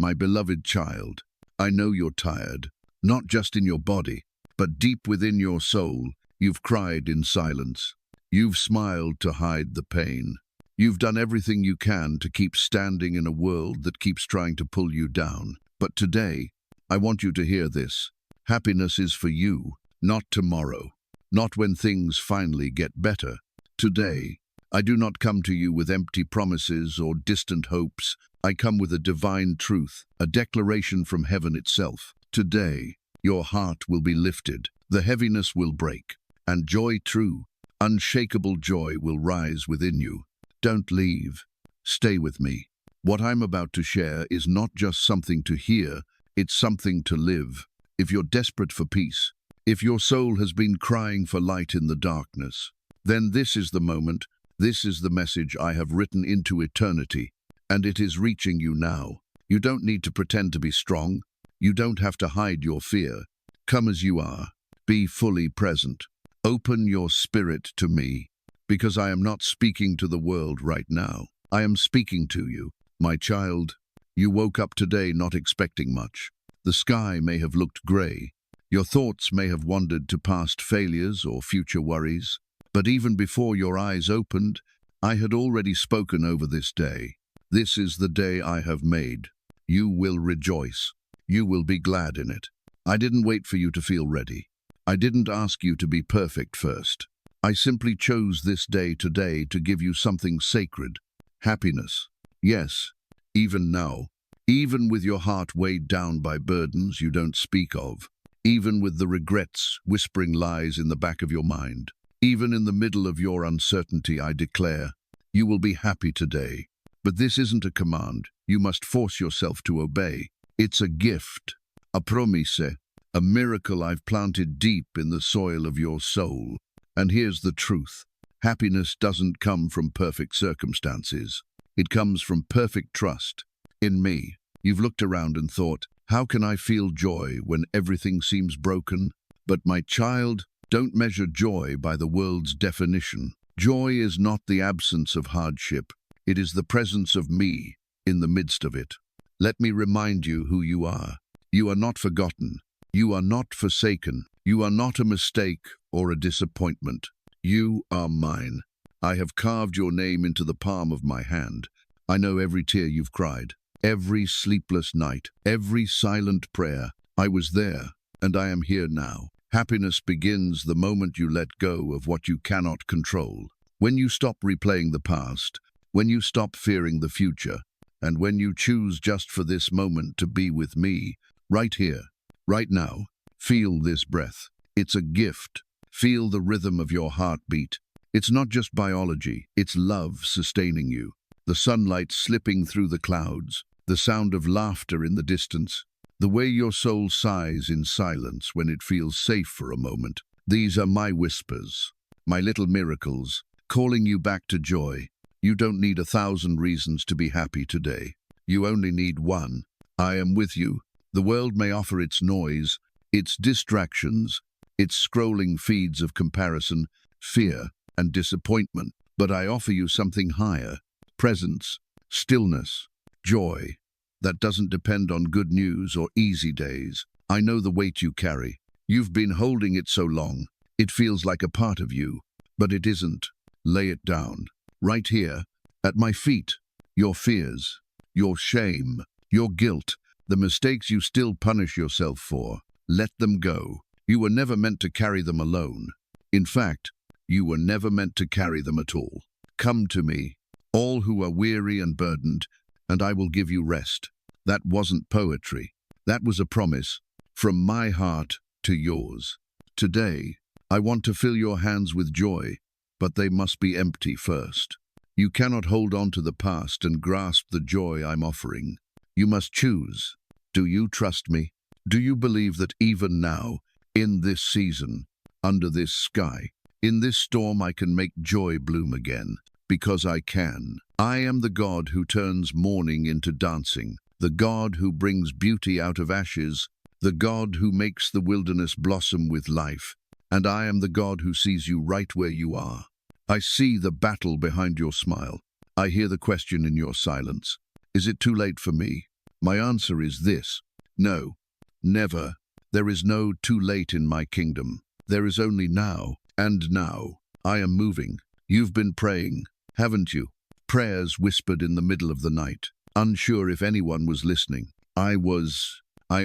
My beloved child, I know you're tired, not just in your body, but deep within your soul. You've cried in silence. You've smiled to hide the pain. You've done everything you can to keep standing in a world that keeps trying to pull you down. But today, I want you to hear this. Happiness is for you, not tomorrow, not when things finally get better. Today, I do not come to you with empty promises or distant hopes. I come with a divine truth, a declaration from heaven itself. Today, your heart will be lifted, the heaviness will break, and joy, true, unshakable joy, will rise within you. Don't leave. Stay with me. What I'm about to share is not just something to hear, it's something to live. If you're desperate for peace, if your soul has been crying for light in the darkness, then this is the moment. This is the message I have written into eternity, and it is reaching you now. You don't need to pretend to be strong. You don't have to hide your fear. Come as you are. Be fully present. Open your spirit to me, because I am not speaking to the world right now. I am speaking to you. My child, you woke up today not expecting much. The sky may have looked grey. Your thoughts may have wandered to past failures or future worries. But even before your eyes opened, I had already spoken over this day. This is the day I have made. You will rejoice. You will be glad in it. I didn't wait for you to feel ready. I didn't ask you to be perfect first. I simply chose this day today to give you something sacred. Happiness. Yes, even now. Even with your heart weighed down by burdens you don't speak of. Even with the regrets whispering lies in the back of your mind. Even in the middle of your uncertainty, I declare, you will be happy today. But this isn't a command. You must force yourself to obey. It's a gift, a promise, a miracle I've planted deep in the soil of your soul. And here's the truth. Happiness doesn't come from perfect circumstances. It comes from perfect trust in me. You've looked around and thought, how can I feel joy when everything seems broken? But my child, don't measure joy by the world's definition. Joy is not the absence of hardship. It is the presence of me in the midst of it. Let me remind you who you are. You are not forgotten. You are not forsaken. You are not a mistake or a disappointment. You are mine. I have carved your name into the palm of my hand. I know every tear you've cried, every sleepless night, every silent prayer. I was there, and I am here now. Happiness begins the moment you let go of what you cannot control. When you stop replaying the past, when you stop fearing the future, and when you choose just for this moment to be with me, right here, right now. Feel this breath. It's a gift. Feel the rhythm of your heartbeat. It's not just biology, it's love sustaining you. The sunlight slipping through the clouds, the sound of laughter in the distance, the way your soul sighs in silence when it feels safe for a moment. These are my whispers, my little miracles, calling you back to joy. You don't need 1,000 reasons to be happy today. You only need one. I am with you. The world may offer its noise, its distractions, its scrolling feeds of comparison, fear, and disappointment. But I offer you something higher. Presence, stillness, joy. That doesn't depend on good news or easy days. I know the weight you carry. You've been holding it so long. It feels like a part of you, but it isn't. Lay it down. Right here, at my feet. Your fears, your shame, your guilt, the mistakes you still punish yourself for. Let them go. You were never meant to carry them alone. In fact, you were never meant to carry them at all. Come to me, all who are weary and burdened, and I will give you rest. That wasn't poetry. That was a promise, from my heart to yours. Today, I want to fill your hands with joy, but they must be empty first. You cannot hold on to the past and grasp the joy I'm offering. You must choose. Do you trust me? Do you believe that even now, in this season, under this sky, in this storm, I can make joy bloom again? Because I can. I am the God who turns mourning into dancing, the God who brings beauty out of ashes, the God who makes the wilderness blossom with life, and I am the God who sees you right where you are. I see the battle behind your smile. I hear the question in your silence. Is it too late for me? My answer is this: no, never. There is no too late in my kingdom. There is only now, and now. I am moving. You've been praying, haven't you? Prayers whispered in the middle of the night, unsure if anyone was listening. I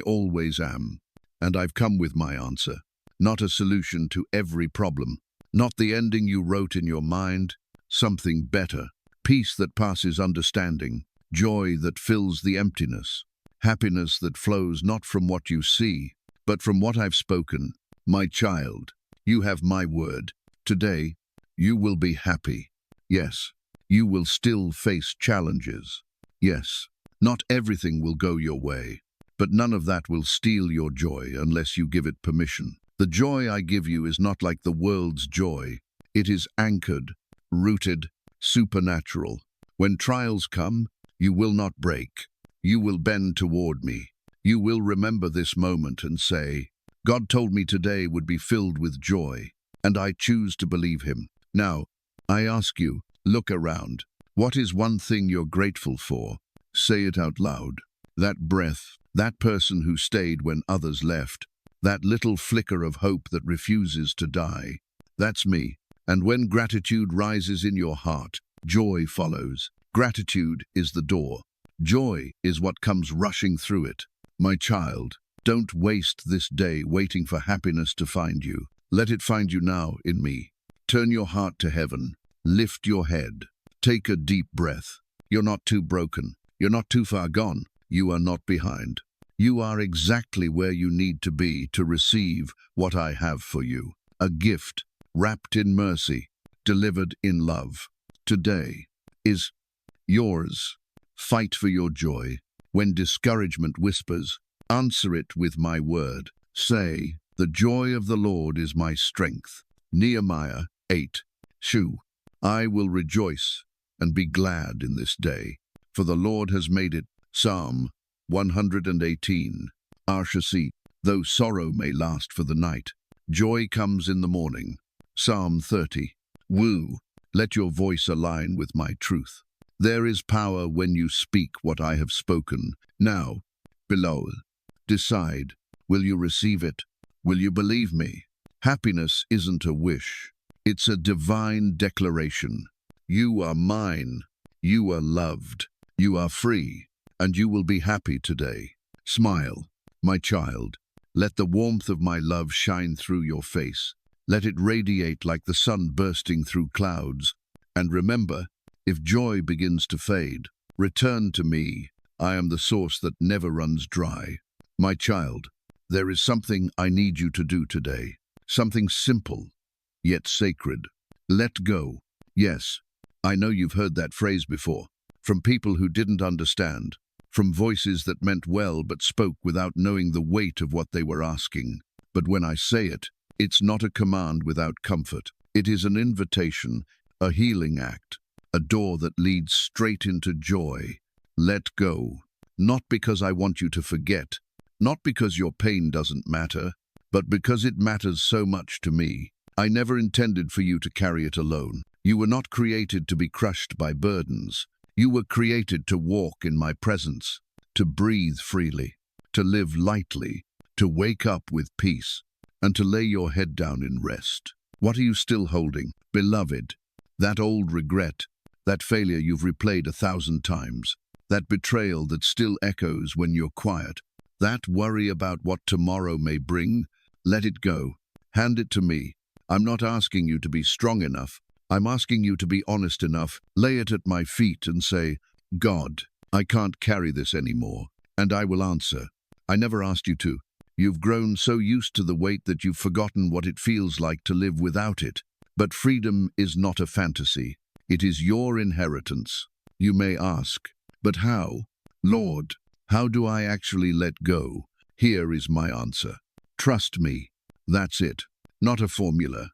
always am. And I've come with my answer. Not a solution to every problem. Not the ending you wrote in your mind. Something better. Peace that passes understanding. Joy that fills the emptiness. Happiness that flows not from what you see, but from what I've spoken. My child, you have my word. Today, you will be happy. Yes, you will still face challenges. Yes, not everything will go your way, but none of that will steal your joy unless you give it permission. The joy I give you is not like the world's joy. It is anchored, rooted, supernatural. When trials come, you will not break. You will bend toward me. You will remember this moment and say, God told me today would be filled with joy, and I choose to believe him. Now, I ask you, look around. What is one thing you're grateful for? Say it out loud. That breath, that person who stayed when others left, that little flicker of hope that refuses to die. That's me. And when gratitude rises in your heart, joy follows. Gratitude is the door. Joy is what comes rushing through it. My child, don't waste this day waiting for happiness to find you. Let it find you now in me. Turn your heart to heaven. Lift your head. Take a deep breath. You're not too broken. You're not too far gone. You are not behind. You are exactly where you need to be to receive what I have for you. A gift wrapped in mercy, delivered in love. Today is yours. Fight for your joy. When discouragement whispers, answer it with my word. Say, the joy of the Lord is my strength. Nehemiah 8:2. I will rejoice and be glad in this day, for the Lord has made it. Psalm 118. Arshasi, though sorrow may last for the night, joy comes in the morning. Psalm 30. Woo, let your voice align with my truth. There is power when you speak what I have spoken. Now, below, decide, will you receive it? Will you believe me? Happiness isn't a wish. It's a divine declaration. You are mine. You are loved. You are free. And you will be happy today. Smile, my child. Let the warmth of my love shine through your face. Let it radiate like the sun bursting through clouds. And remember, if joy begins to fade, return to me. I am the source that never runs dry. My child, there is something I need you to do today. Something simple, yet sacred. Let go. Yes, I know you've heard that phrase before, from people who didn't understand, from voices that meant well but spoke without knowing the weight of what they were asking. But when I say it, it's not a command without comfort. It is an invitation, a healing act, a door that leads straight into joy. Let go. Not because I want you to forget, not because your pain doesn't matter, but because it matters so much to me. I never intended for you to carry it alone. You were not created to be crushed by burdens. You were created to walk in my presence, to breathe freely, to live lightly, to wake up with peace, and to lay your head down in rest. What are you still holding, beloved? That old regret, that failure you've replayed 1,000 times, that betrayal that still echoes when you're quiet, that worry about what tomorrow may bring, let it go. Hand it to me. I'm not asking you to be strong enough. I'm asking you to be honest enough. Lay it at my feet and say, God, I can't carry this anymore. And I will answer. I never asked you to. You've grown so used to the weight that you've forgotten what it feels like to live without it. But freedom is not a fantasy. It is your inheritance. You may ask, but how? Lord, how do I actually let go? Here is my answer. Trust me. That's it. Not a formula.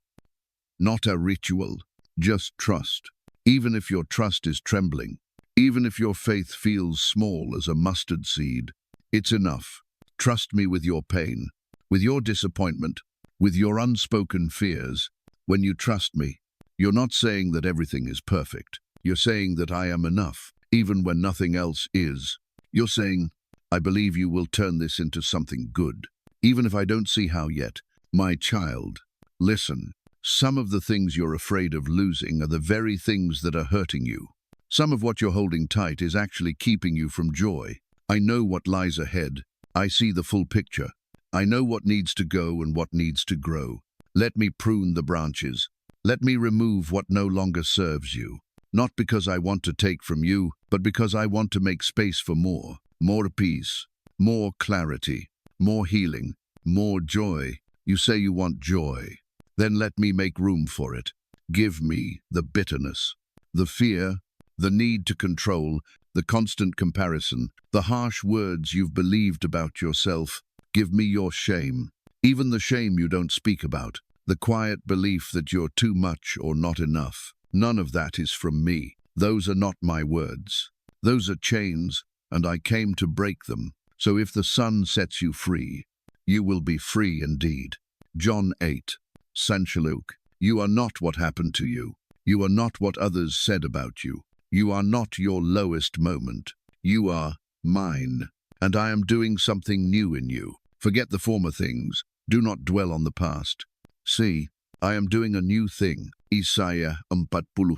Not a ritual. Just trust. Even if your trust is trembling, even if your faith feels small as a mustard seed, it's enough. Trust me with your pain, with your disappointment, with your unspoken fears. When you trust me, you're not saying that everything is perfect. You're saying that I am enough, even when nothing else is. You're saying, I believe you will turn this into something good, even if I don't see how yet. My child, listen. Some of the things you're afraid of losing are the very things that are hurting you. Some of what you're holding tight is actually keeping you from joy. I know what lies ahead. I see the full picture. I know what needs to go and what needs to grow. Let me prune the branches. Let me remove what no longer serves you. Not because I want to take from you, but because I want to make space for more. More peace, more clarity, more healing, more joy. You say you want joy. Then let me make room for it. Give me the bitterness, the fear, the need to control, the constant comparison, the harsh words you've believed about yourself. Give me your shame, even the shame you don't speak about, the quiet belief that you're too much or not enough. None of that is from me. Those are not my words. Those are chains, and I came to break them. So if the sun sets you free, you will be free indeed. John 8. Sanchaluk, you are not what happened to you. You are not what others said about you. You are not your lowest moment. You are mine, and I am doing something new in you. Forget the former things. Do not dwell on the past. See, I am doing a new thing. Isaiah 43,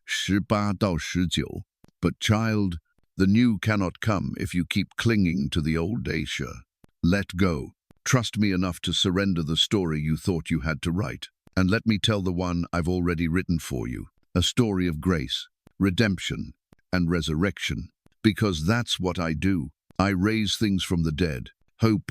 18-19. But child, the new cannot come if you keep clinging to the old Asia. Let go. Trust me enough to surrender the story you thought you had to write. And let me tell the one I've already written for you. A story of grace, redemption, and resurrection. Because that's what I do. I raise things from the dead. Hope,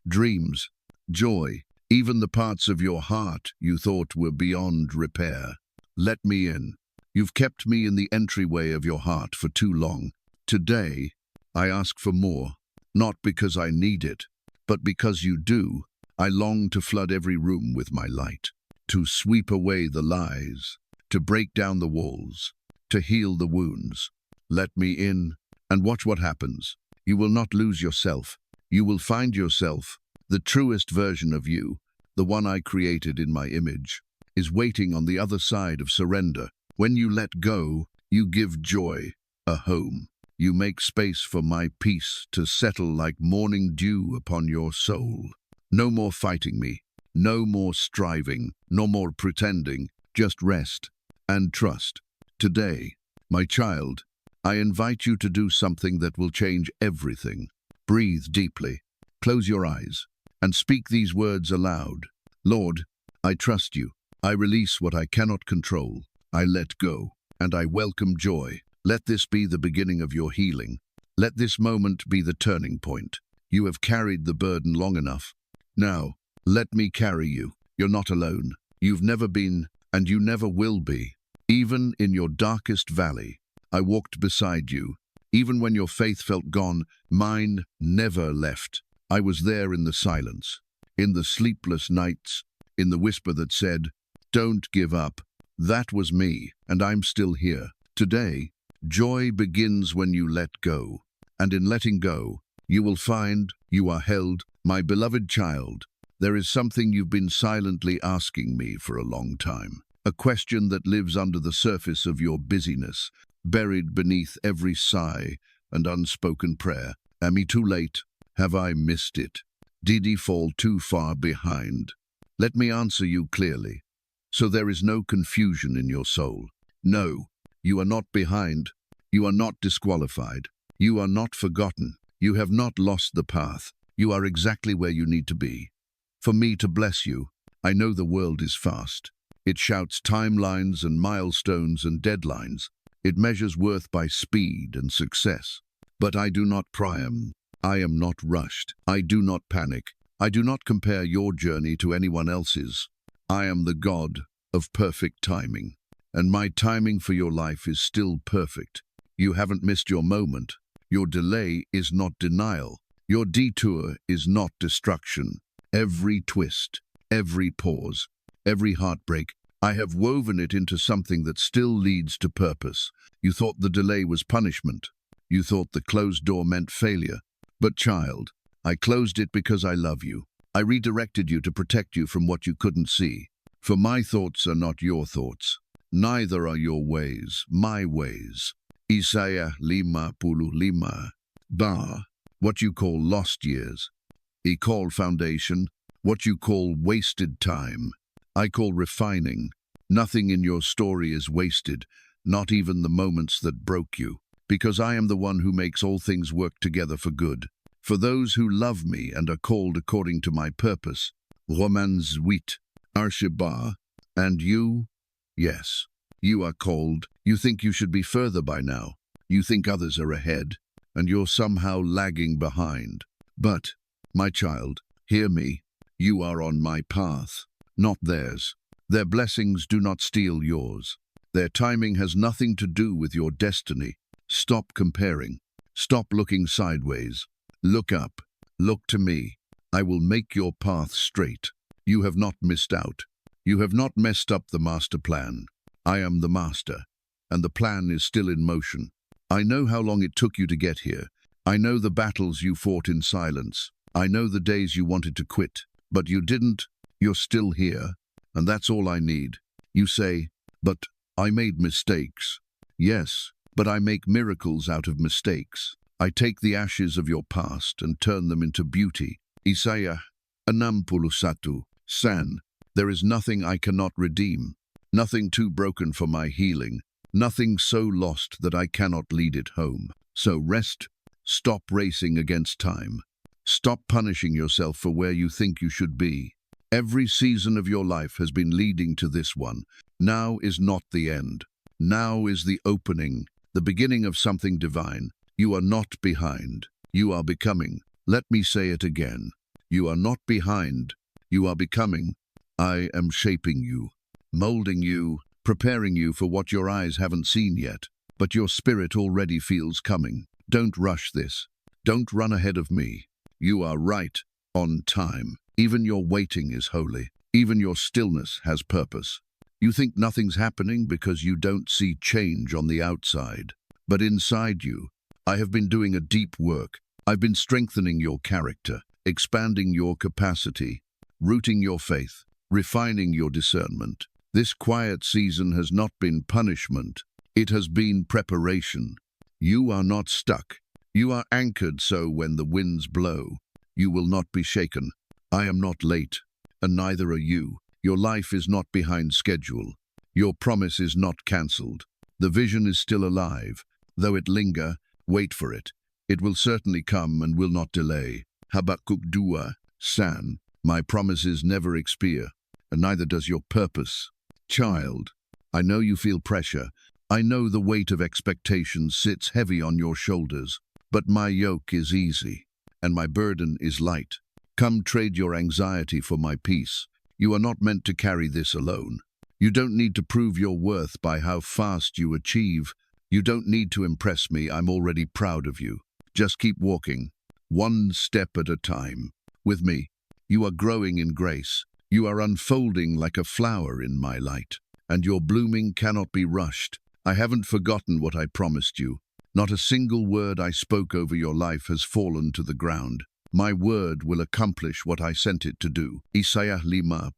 dreams, joy, even the parts of your heart you thought were beyond repair. Let me in. You've kept me in the entryway of your heart for too long. Today, I ask for more, not because I need it, but because you do. I long to flood every room with my light, to sweep away the lies, to break down the walls, to heal the wounds. Let me in, and watch what happens. You will not lose yourself. You will find yourself. The truest version of you, the one I created in my image, is waiting on the other side of surrender. When you let go, you give joy a home. You make space for my peace to settle like morning dew upon your soul. No more fighting me, no more striving, no more pretending, just rest and trust. Today, my child, I invite you to do something that will change everything. Breathe deeply, close your eyes, and speak these words aloud. Lord, I trust you. I release what I cannot control. I let go, and I welcome joy. Let this be the beginning of your healing. Let this moment be the turning point. You have carried the burden long enough. Now, let me carry you. You're not alone. You've never been, and you never will be. Even in your darkest valley, I walked beside you. Even when your faith felt gone, mine never left. I was there in the silence, in the sleepless nights, in the whisper that said, "Don't give up." That was me, and I'm still here. Today, joy begins when you let go, and in letting go, you will find you are held. My beloved child, there is something you've been silently asking me for a long time, a question that lives under the surface of your busyness, buried beneath every sigh and unspoken prayer. Am I too late? Have I missed it? Did he fall too far behind? Let me answer you clearly, so there is no confusion in your soul. No, you are not behind. You are not disqualified. You are not forgotten. You have not lost the path. You are exactly where you need to be. For me to bless you, I know the world is fast. It shouts timelines and milestones and deadlines. It measures worth by speed and success. But I do not pry. I am not rushed. I do not panic. I do not compare your journey to anyone else's. I am the God of perfect timing, and my timing for your life is still perfect. You haven't missed your moment. Your delay is not denial. Your detour is not destruction. Every twist, every pause, every heartbreak, I have woven it into something that still leads to purpose. You thought the delay was punishment. You thought the closed door meant failure. But child, I closed it because I love you. I redirected you to protect you from what you couldn't see. For my thoughts are not your thoughts. Neither are your ways my ways. Isaiah 55. what you call lost years. I call foundation, what you call wasted time. I call refining. Nothing in your story is wasted, not even the moments that broke you, because I am the one who makes all things work together for good. For those who love me and are called according to my purpose. Romans 8, Arshibah. And you? Yes, you are called. You think you should be further by now. You think others are ahead, and you're somehow lagging behind. But, my child, hear me. You are on my path, not theirs. Their blessings do not steal yours. Their timing has nothing to do with your destiny. Stop comparing. Stop looking sideways. Look up. Look to me. I will make your path straight. You have not missed out. You have not messed up the master plan. I am the master, and the plan is still in motion. I know how long it took you to get here. I know the battles you fought in silence. I know the days you wanted to quit, but you didn't. You're still here, and that's all I need. You say, but I made mistakes. Yes, but I make miracles out of mistakes. I take the ashes of your past and turn them into beauty. Isaiah 61, San. There is nothing I cannot redeem, nothing too broken for my healing, nothing so lost that I cannot lead it home. So rest, stop racing against time. Stop punishing yourself for where you think you should be. Every season of your life has been leading to this one. Now is not the end. Now is the opening, the beginning of something divine. You are not behind. You are becoming. Let me say it again. You are not behind. You are becoming. I am shaping you, molding you, preparing you for what your eyes haven't seen yet, but your spirit already feels coming. Don't rush this. Don't run ahead of me. You are right on time. Even your waiting is holy. Even your stillness has purpose. You think nothing's happening because you don't see change on the outside. But inside you, I have been doing a deep work. I've been strengthening your character, expanding your capacity, rooting your faith, refining your discernment. This quiet season has not been punishment. It has been preparation. You are not stuck. You are anchored, so when the winds blow, you will not be shaken. I am not late, and neither are you. Your life is not behind schedule. Your promise is not cancelled. The vision is still alive. Though it linger, wait for it. It will certainly come and will not delay. Habakkuk 2, San. My promises never expire, and neither does your purpose. Child, I know you feel pressure. I know the weight of expectations sits heavy on your shoulders, but my yoke is easy, and my burden is light. Come trade your anxiety for my peace. You are not meant to carry this alone. You don't need to prove your worth by how fast you achieve. You don't need to impress me. I'm already proud of you. Just keep walking, one step at a time. With me, you are growing in grace. You are unfolding like a flower in my light, and your blooming cannot be rushed. I haven't forgotten what I promised you. Not a single word I spoke over your life has fallen to the ground. My word will accomplish what I sent it to do. Isaiah 55,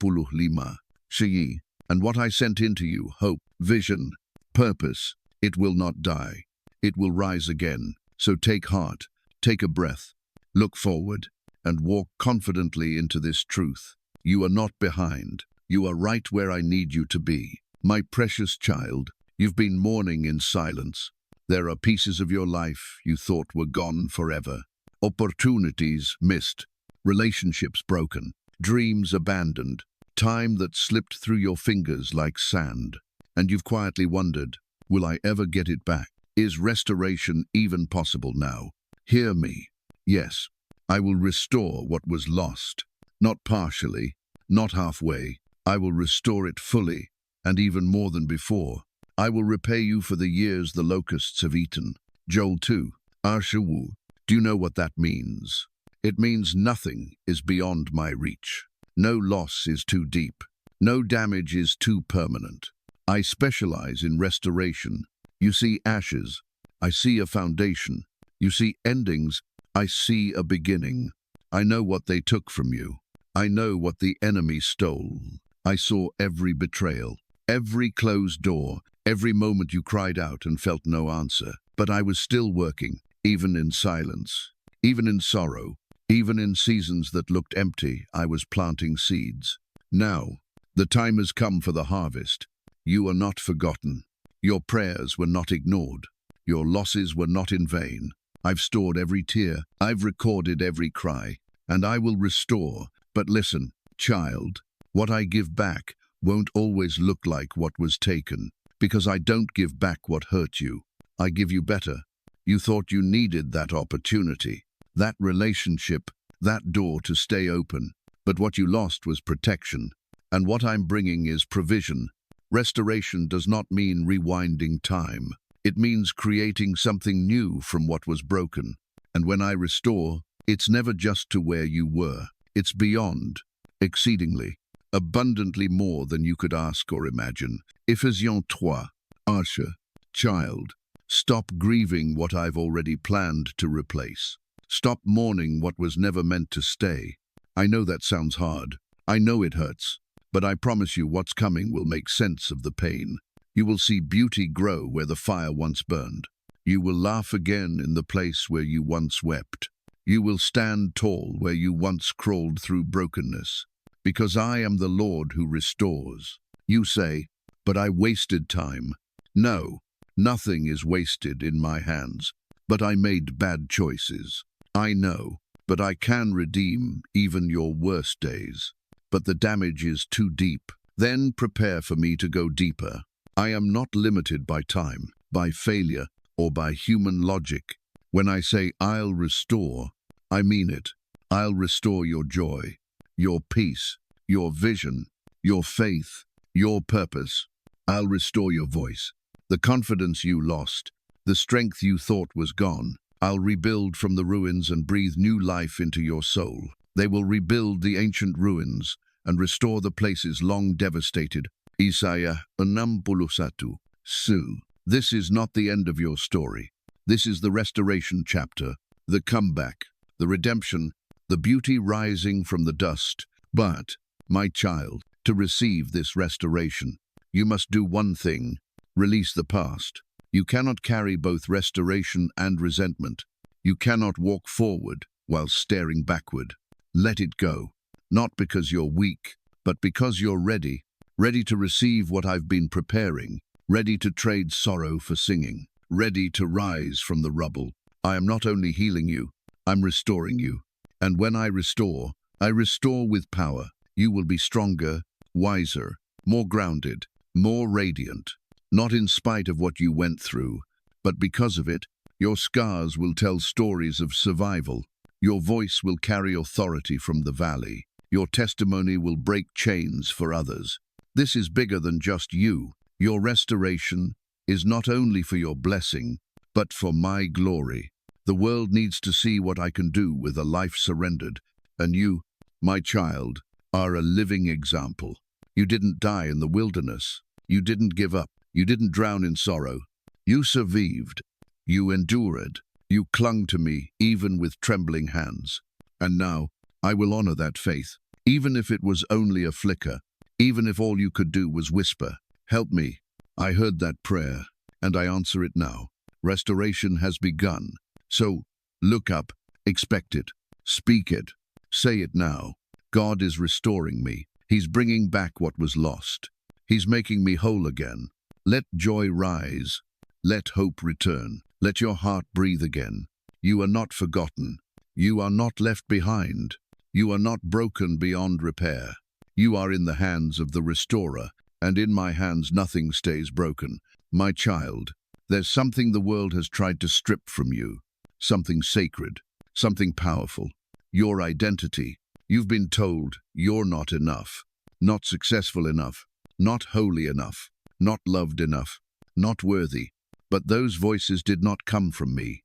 Shi'i. And what I sent into you, hope, vision, purpose, it will not die. It will rise again. So take heart, take a breath, look forward, and walk confidently into this truth. You are not behind. You are right where I need you to be. My precious child, you've been mourning in silence. There are pieces of your life you thought were gone forever. Opportunities missed, relationships broken, dreams abandoned, time that slipped through your fingers like sand. And you've quietly wondered, will I ever get it back? Is restoration even possible now? Hear me. Yes, I will restore what was lost. Not partially, not halfway. I will restore it fully, and even more than before. I will repay you for the years the locusts have eaten. Joel 2, Arshawu. Do you know what that means? It means nothing is beyond my reach. No loss is too deep. No damage is too permanent. I specialize in restoration. You see ashes, I see a foundation. You see endings, I see a beginning. I know what they took from you. I know what the enemy stole. I saw every betrayal, every closed door, every moment you cried out and felt no answer. But I was still working, even in silence. Even in sorrow, even in seasons that looked empty, I was planting seeds. Now, the time has come for the harvest. You are not forgotten. Your prayers were not ignored. Your losses were not in vain. I've stored every tear. I've recorded every cry. And I will restore. But listen, child, what I give back won't always look like what was taken. Because I don't give back what hurt you. I give you better. You thought you needed that opportunity, that relationship, that door to stay open. But what you lost was protection. And what I'm bringing is provision. Restoration does not mean rewinding time. It means creating something new from what was broken. And when I restore, it's never just to where you were. It's beyond, exceedingly, abundantly more than you could ask or imagine. Ephesians 3. Archer, child, stop grieving what I've already planned to replace. Stop mourning what was never meant to stay. I know that sounds hard. I know it hurts. But I promise you what's coming will make sense of the pain. You will see beauty grow where the fire once burned. You will laugh again in the place where you once wept. You will stand tall where you once crawled through brokenness. Because I am the Lord who restores. You say, but I wasted time. No, nothing is wasted in my hands. But I made bad choices. I know, but I can redeem even your worst days. But the damage is too deep. Then prepare for me to go deeper. I am not limited by time, by failure, or by human logic. When I say I'll restore, I mean it. I'll restore your joy, your peace, your vision, your faith, your purpose. I'll restore your voice, the confidence you lost, the strength you thought was gone. I'll rebuild from the ruins and breathe new life into your soul. They will rebuild the ancient ruins and restore the places long devastated. Isaiah 61. This is not the end of your story. This is the restoration chapter, the comeback, the redemption, the beauty rising from the dust. But, my child, to receive this restoration, you must do one thing: release the past. You cannot carry both restoration and resentment. You cannot walk forward while staring backward. Let it go, not because you're weak, but because you're ready to receive what I've been preparing, ready to trade sorrow for singing, ready to rise from the rubble. I am not only healing you, I'm restoring you. And when I restore with power. You will be stronger, wiser, more grounded, more radiant, not in spite of what you went through, but because of it. Your scars will tell stories of survival. Your voice will carry authority from the valley. Your testimony will break chains for others. This is bigger than just you. Your restoration is not only for your blessing, but for my glory. The world needs to see what I can do with a life surrendered. And you, my child, are a living example. You didn't die in the wilderness. You didn't give up. You didn't drown in sorrow. You survived. You endured. You clung to me, even with trembling hands. And now, I will honor that faith, even if it was only a flicker, even if all you could do was whisper, "Help me." I heard that prayer, and I answer it now. Restoration has begun. So, look up, expect it, speak it, say it now. God is restoring me. He's bringing back what was lost. He's making me whole again. Let joy rise. Let hope return. Let your heart breathe again. You are not forgotten. You are not left behind. You are not broken beyond repair. You are in the hands of the restorer, and in my hands nothing stays broken. My child, there's something the world has tried to strip from you. Something sacred, something powerful. Your identity. You've been told you're not enough, not successful enough, not holy enough, not loved enough, not worthy. But those voices did not come from me.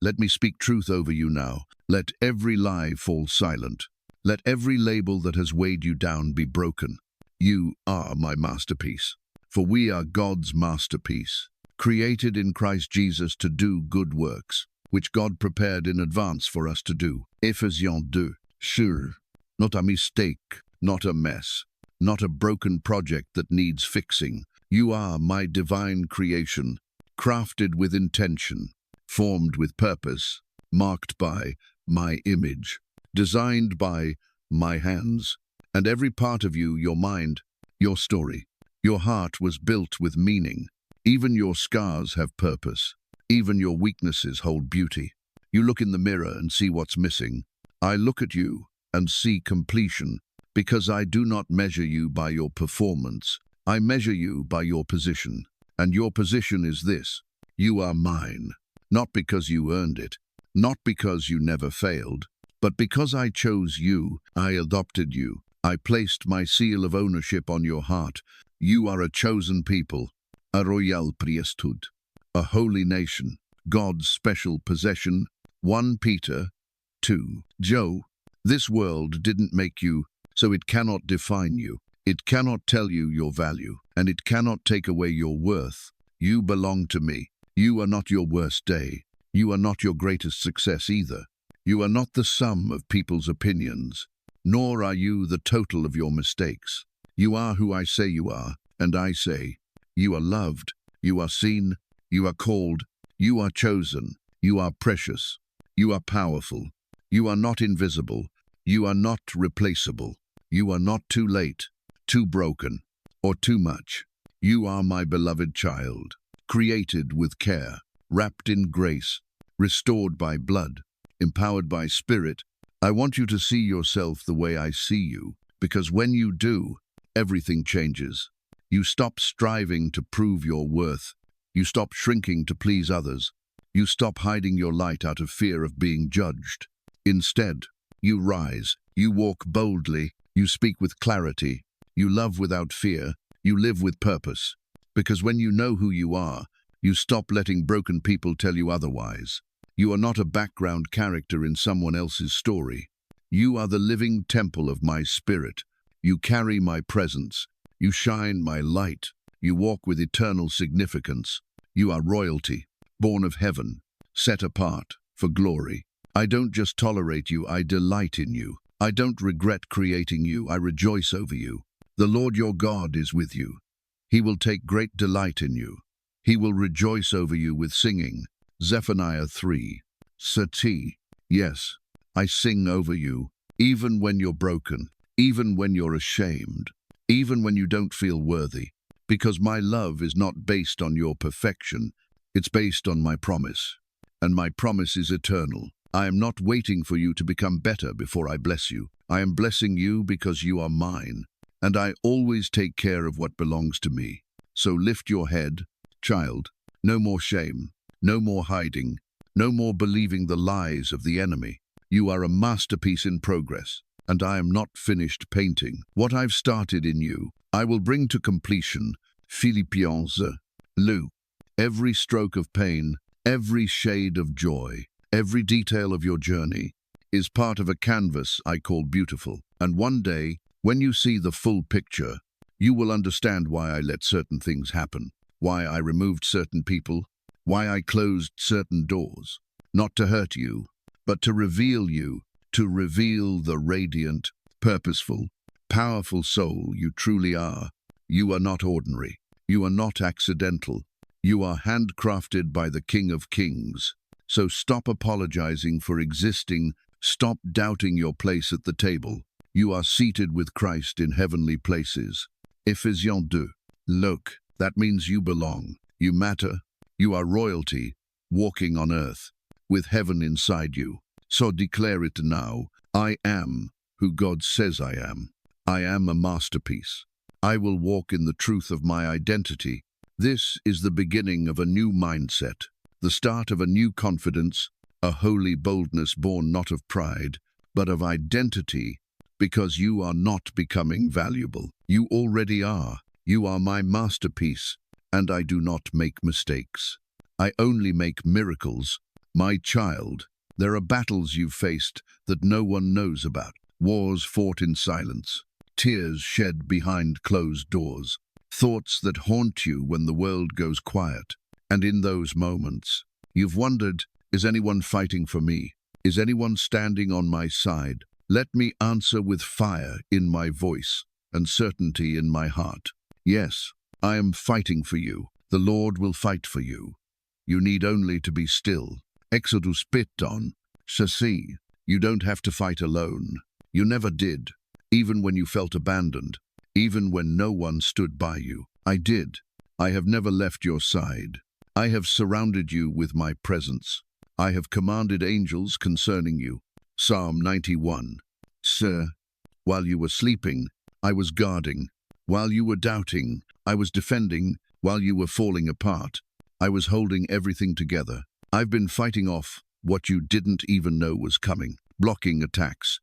Let me speak truth over you now. Let every lie fall silent. Let every label that has weighed you down be broken. You are my masterpiece, for we are God's masterpiece, created in Christ Jesus to do good works, which God prepared in advance for us to do. Ephesians 2. Sure, not a mistake, not a mess, not a broken project that needs fixing. You are my divine creation, crafted with intention, formed with purpose, marked by my image, designed by my hands, and every part of you, your mind, your story, your heart was built with meaning. Even your scars have purpose. Even your weaknesses hold beauty. You look in the mirror and see what's missing. I look at you and see completion, because I do not measure you by your performance. I measure you by your position. And your position is this: you are mine, not because you earned it, not because you never failed, but because I chose you, I adopted you, I placed my seal of ownership on your heart. You are a chosen people, a royal priesthood, a holy nation, God's special possession. 1 Peter 2. Joe, this world didn't make you, so it cannot define you. It cannot tell you your value, and it cannot take away your worth. You belong to me. You are not your worst day. You are not your greatest success either. You are not the sum of people's opinions, nor are you the total of your mistakes. You are who I say you are, and I say, you are loved, you are seen, you are called, you are chosen, you are precious, you are powerful, you are not invisible, you are not replaceable, you are not too late, too broken, or too much. You are my beloved child, created with care, wrapped in grace, restored by blood, empowered by spirit. I want you to see yourself the way I see you, because when you do, everything changes. You stop striving to prove your worth. You stop shrinking to please others. You stop hiding your light out of fear of being judged. Instead, you rise, you walk boldly, you speak with clarity, you love without fear, you live with purpose. Because when you know who you are, you stop letting broken people tell you otherwise. You are not a background character in someone else's story. You are the living temple of my spirit. You carry my presence. You shine my light. You walk with eternal significance. You are royalty, born of heaven, set apart for glory. I don't just tolerate you, I delight in you. I don't regret creating you, I rejoice over you. The Lord your God is with you. He will take great delight in you. He will rejoice over you with singing. Zephaniah 3. Sati. Yes, I sing over you, even when you're broken, even when you're ashamed, even when you don't feel worthy, because my love is not based on your perfection, it's based on my promise, and my promise is eternal. I am not waiting for you to become better before I bless you. I am blessing you because you are mine, and I always take care of what belongs to me. So lift your head, child. No more shame, no more hiding, no more believing the lies of the enemy. You are a masterpiece in progress, and I am not finished painting. What I've started in you, I will bring to completion. Philippians 2. Every stroke of pain, every shade of joy, every detail of your journey is part of a canvas I call beautiful. And one day, when you see the full picture, you will understand why I let certain things happen, why I removed certain people, why I closed certain doors, not to hurt you, but to reveal you, to reveal the radiant, purposeful, powerful soul you truly are. You are not ordinary. You are not accidental. You are handcrafted by the King of Kings. So stop apologizing for existing. Stop doubting your place at the table. You are seated with Christ in heavenly places. Ephesians 2. Look, that means you belong. You matter. You are royalty, walking on earth, with heaven inside you. So declare it now. I am who God says I am. I am a masterpiece. I will walk in the truth of my identity. This is the beginning of a new mindset, the start of a new confidence, a holy boldness born not of pride, but of identity, because you are not becoming valuable. You already are. You are my masterpiece, and I do not make mistakes. I only make miracles. My child, there are battles you've faced that no one knows about, wars fought in silence, tears shed behind closed doors, thoughts that haunt you when the world goes quiet. And in those moments, you've wondered, is anyone fighting for me? Is anyone standing on my side? Let me answer with fire in my voice and certainty in my heart. Yes, I am fighting for you. The Lord will fight for you. You need only to be still. Exodus 15. See, you don't have to fight alone. You never did, even when you felt abandoned, even when no one stood by you. I did. I have never left your side. I have surrounded you with my presence. I have commanded angels concerning you. Psalm 91. Sir, while you were sleeping, I was guarding. While you were doubting, I was defending. While you were falling apart, I was holding everything together. I've been fighting off what you didn't even know was coming, blocking attacks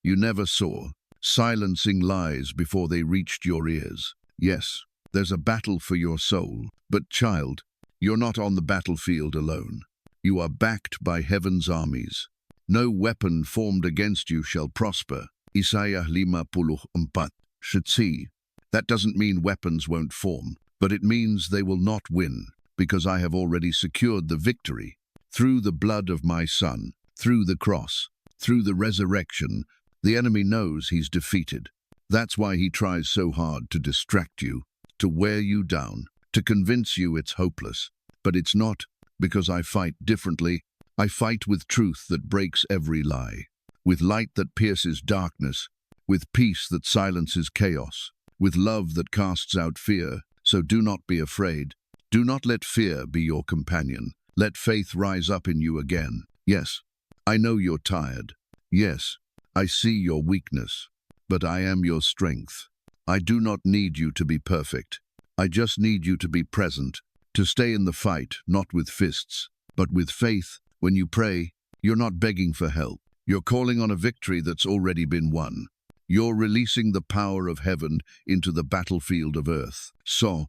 you never saw, silencing lies before they reached your ears. Yes, there's a battle for your soul, but child, you're not on the battlefield alone. You are backed by heaven's armies. No weapon formed against you shall prosper. Isaiah 54. See, that doesn't mean weapons won't form, but it means they will not win, because I have already secured the victory. Through the blood of my Son, through the cross, through the resurrection, the enemy knows he's defeated. That's why he tries so hard to distract you, to wear you down, to convince you it's hopeless. But it's not, because I fight differently. I fight with truth that breaks every lie, with light that pierces darkness, with peace that silences chaos, with love that casts out fear. So do not be afraid. Do not let fear be your companion. Let faith rise up in you again. Yes, I know you're tired. Yes, I see your weakness, but I am your strength. I do not need you to be perfect. I just need you to be present, to stay in the fight, not with fists, but with faith. When you pray, you're not begging for help. You're calling on a victory that's already been won. You're releasing the power of heaven into the battlefield of earth. So,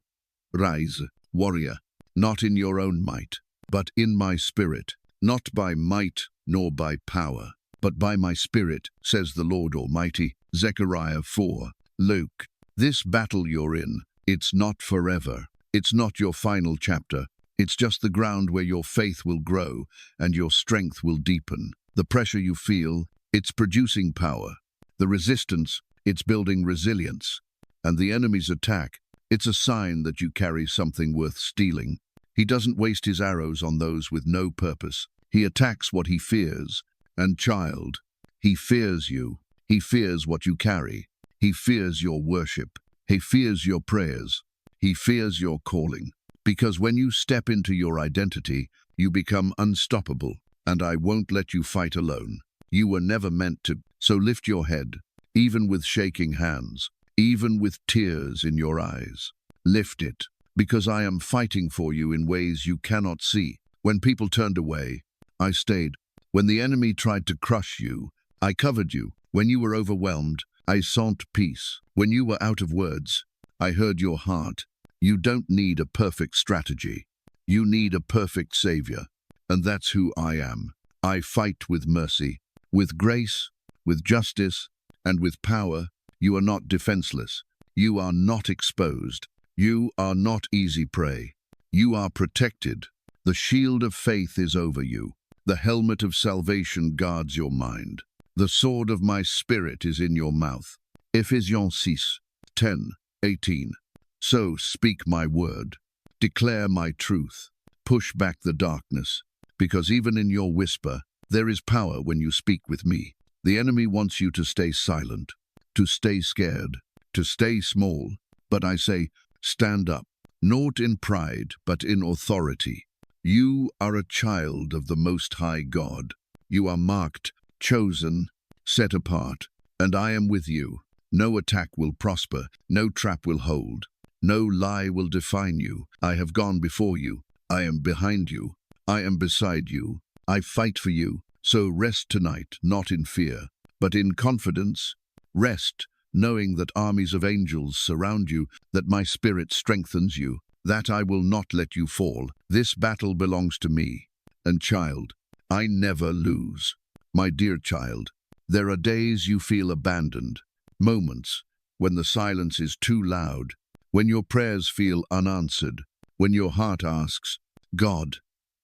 rise, warrior, not in your own might, but in my spirit, not by might nor by power, but by my spirit, says the Lord Almighty. Zechariah 4. Luke, this battle you're in, it's not forever. It's not your final chapter. It's just the ground where your faith will grow and your strength will deepen. The pressure you feel, it's producing power. The resistance, it's building resilience. And the enemy's attack, it's a sign that you carry something worth stealing. He doesn't waste his arrows on those with no purpose. He attacks what he fears. And child, he fears you. He fears what you carry. He fears your worship. He fears your prayers. He fears your calling. Because when you step into your identity, you become unstoppable. And I won't let you fight alone. You were never meant to. So lift your head, even with shaking hands, even with tears in your eyes. Lift it, because I am fighting for you in ways you cannot see. When people turned away, I stayed. When the enemy tried to crush you, I covered you. When you were overwhelmed, I sent peace. When you were out of words, I heard your heart. You don't need a perfect strategy. You need a perfect savior. And that's who I am. I fight with mercy, with grace, with justice, and with power. You are not defenseless. You are not exposed. You are not easy prey. You are protected. The shield of faith is over you. The helmet of salvation guards your mind. The sword of my spirit is in your mouth. Ephesians 6, 10, 18. So speak my word. Declare my truth. Push back the darkness. Because even in your whisper, there is power when you speak with me. The enemy wants you to stay silent, to stay scared, to stay small. But I say, stand up, not in pride, but in authority. You are a child of the Most High God. You are marked, chosen, set apart, and I am with you. No attack will prosper, no trap will hold, no lie will define you. I have gone before you. I am behind you. I am beside you. I fight for you. So rest tonight, not in fear, but in confidence. Rest, knowing that armies of angels surround you, that my spirit strengthens you, that I will not let you fall. This battle belongs to me. And child, I never lose. My dear child, there are days you feel abandoned, moments when the silence is too loud, when your prayers feel unanswered, when your heart asks, God,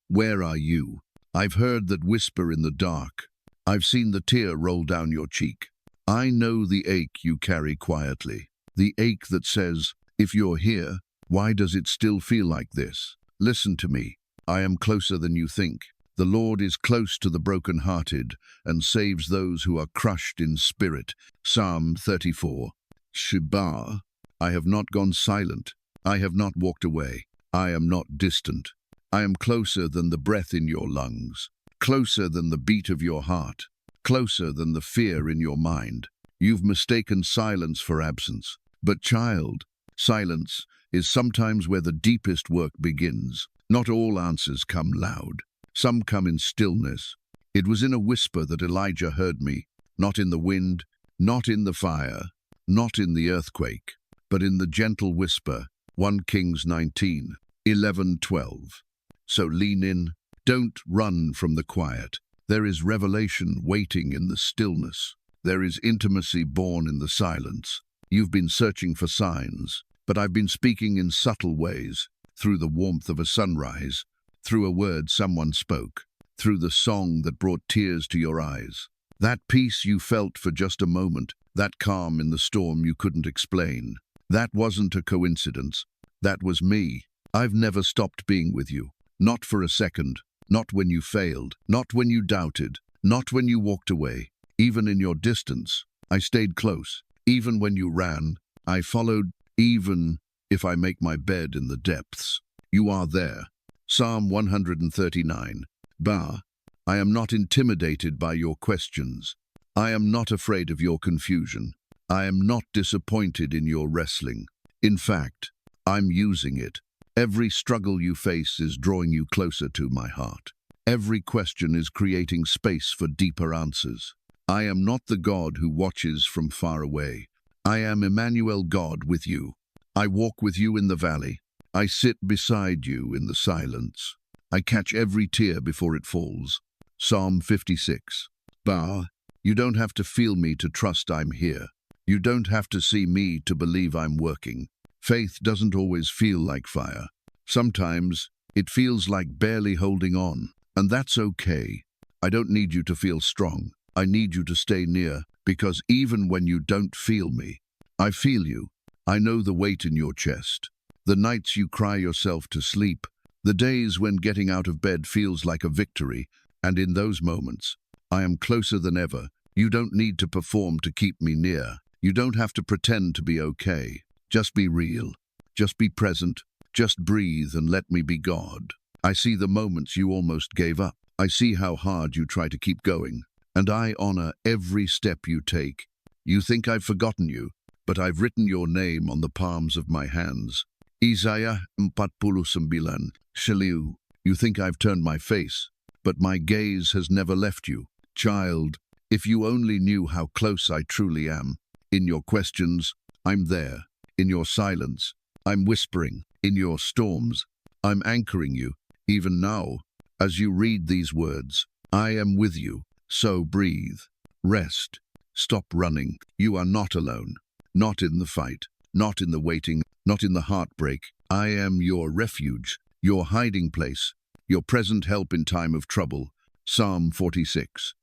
where are you? I've heard that whisper in the dark. I've seen the tear roll down your cheek. I know the ache you carry quietly, the ache that says, if you're here, why does it still feel like this? Listen to me. I am closer than you think. The Lord is close to the broken-hearted and saves those who are crushed in spirit. Psalm 34. Sheba, I have not gone silent. I have not walked away. I am not distant. I am closer than the breath in your lungs, closer than the beat of your heart, closer than the fear in your mind. You've mistaken silence for absence. But child, silence is sometimes where the deepest work begins. Not all answers come loud. Some come in stillness. It was in a whisper that Elijah heard me, not in the wind, not in the fire, not in the earthquake, but in the gentle whisper. 1 Kings 19, 11, 12. So lean in. Don't run from the quiet. There is revelation waiting in the stillness. There is intimacy born in the silence. You've been searching for signs, but I've been speaking in subtle ways, through the warmth of a sunrise, through a word someone spoke, through the song that brought tears to your eyes. That peace you felt for just a moment, that calm in the storm you couldn't explain, that wasn't a coincidence. That was me. I've never stopped being with you. Not for a second. Not when you failed. Not when you doubted. Not when you walked away. Even in your distance, I stayed close. Even when you ran, I followed. Even if I make my bed in the depths, you are there. Psalm 139. Ba, I am not intimidated by your questions. I am not afraid of your confusion. I am not disappointed in your wrestling. In fact, I'm using it. Every struggle you face is drawing you closer to my heart. Every question is creating space for deeper answers. I am not the God who watches from far away. I am Emmanuel, God with you. I walk with you in the valley. I sit beside you in the silence. I catch every tear before it falls. Psalm 56. Ba, you don't have to feel me to trust I'm here. You don't have to see me to believe I'm working. Faith doesn't always feel like fire. Sometimes it feels like barely holding on, and that's okay. I don't need you to feel strong. I need you to stay near, because even when you don't feel me, I feel you. I know the weight in your chest, the nights you cry yourself to sleep, the days when getting out of bed feels like a victory, and in those moments, I am closer than ever. You don't need to perform to keep me near. You don't have to pretend to be okay. Just be real. Just be present. Just breathe and let me be God. I see the moments you almost gave up. I see how hard you try to keep going. And I honor every step you take. You think I've forgotten you, but I've written your name on the palms of my hands. Isaiah 49, Shaliu. You think I've turned my face, but my gaze has never left you. Child, if you only knew how close I truly am. In your questions, I'm there. In your silence, I'm whispering. In your storms, I'm anchoring you. Even now, as you read these words, I am with you. So breathe, rest, stop running. You are not alone, not in the fight, not in the waiting, not in the heartbreak. I am your refuge, your hiding place, your present help in time of trouble. Psalm 46.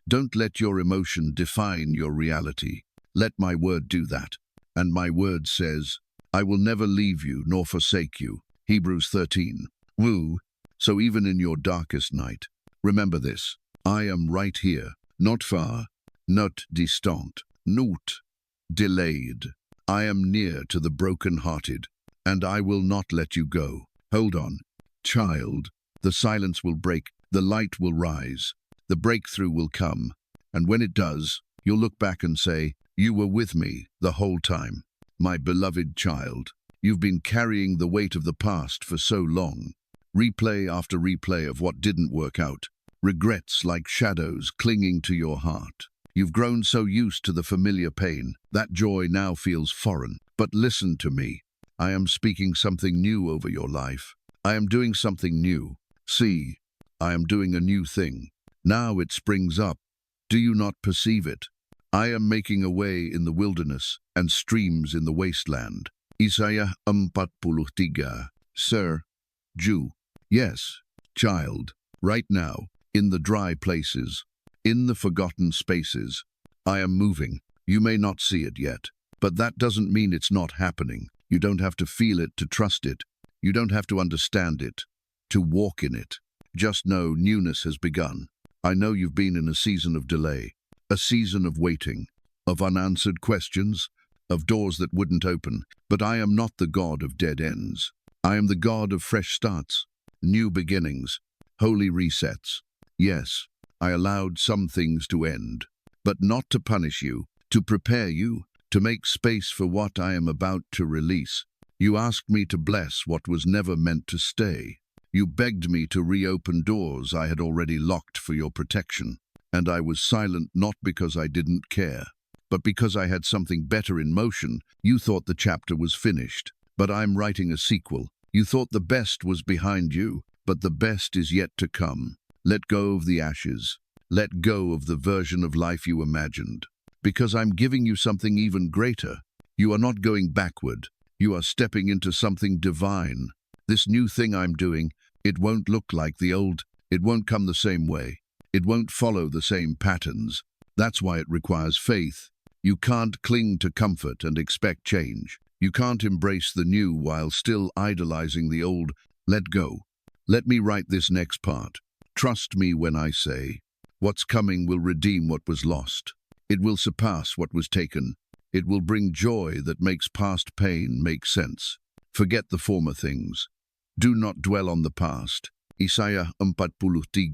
Don't let your emotion define your reality. Let my word do that. And my word says, I will never leave you nor forsake you. Hebrews 13. Woo. So even in your darkest night, remember this. I am right here, not far, not distant, not delayed. I am near to the broken-hearted, and I will not let you go. Hold on, child. The silence will break, the light will rise, the breakthrough will come, and when it does, you'll look back and say, you were with me the whole time. My beloved child, you've been carrying the weight of the past for so long. Replay after replay of what didn't work out. Regrets like shadows clinging to your heart. You've grown so used to the familiar pain, that joy now feels foreign. But listen to me. I am speaking something new over your life. I am doing something new. See, I am doing a new thing. Now it springs up. Do you not perceive it? I am making a way in the wilderness and streams in the wasteland. Isaiah 43. Sir, Jew. Yes, child, right now, in the dry places, in the forgotten spaces, I am moving. You may not see it yet, but that doesn't mean it's not happening. You don't have to feel it to trust it. You don't have to understand it to walk in it. Just know newness has begun. I know you've been in a season of delay, a season of waiting, of unanswered questions, of doors that wouldn't open. But I am not the God of dead ends. I am the God of fresh starts, new beginnings, holy resets. Yes, I allowed some things to end, but not to punish you, to prepare you, to make space for what I am about to release. You asked me to bless what was never meant to stay. You begged me to reopen doors I had already locked for your protection. And I was silent not because I didn't care, but because I had something better in motion. You thought the chapter was finished, but I'm writing a sequel. You thought the best was behind you, but the best is yet to come. Let go of the ashes. Let go of the version of life you imagined. Because I'm giving you something even greater. You are not going backward. You are stepping into something divine. This new thing I'm doing, it won't look like the old. It won't come the same way. It won't follow the same patterns. That's why it requires faith. You can't cling to comfort and expect change. You can't embrace the new while still idolizing the old. Let go. Let me write this next part. Trust me when I say, what's coming will redeem what was lost. It will surpass what was taken. It will bring joy that makes past pain make sense. Forget the former things. Do not dwell on the past. Isaiah 43.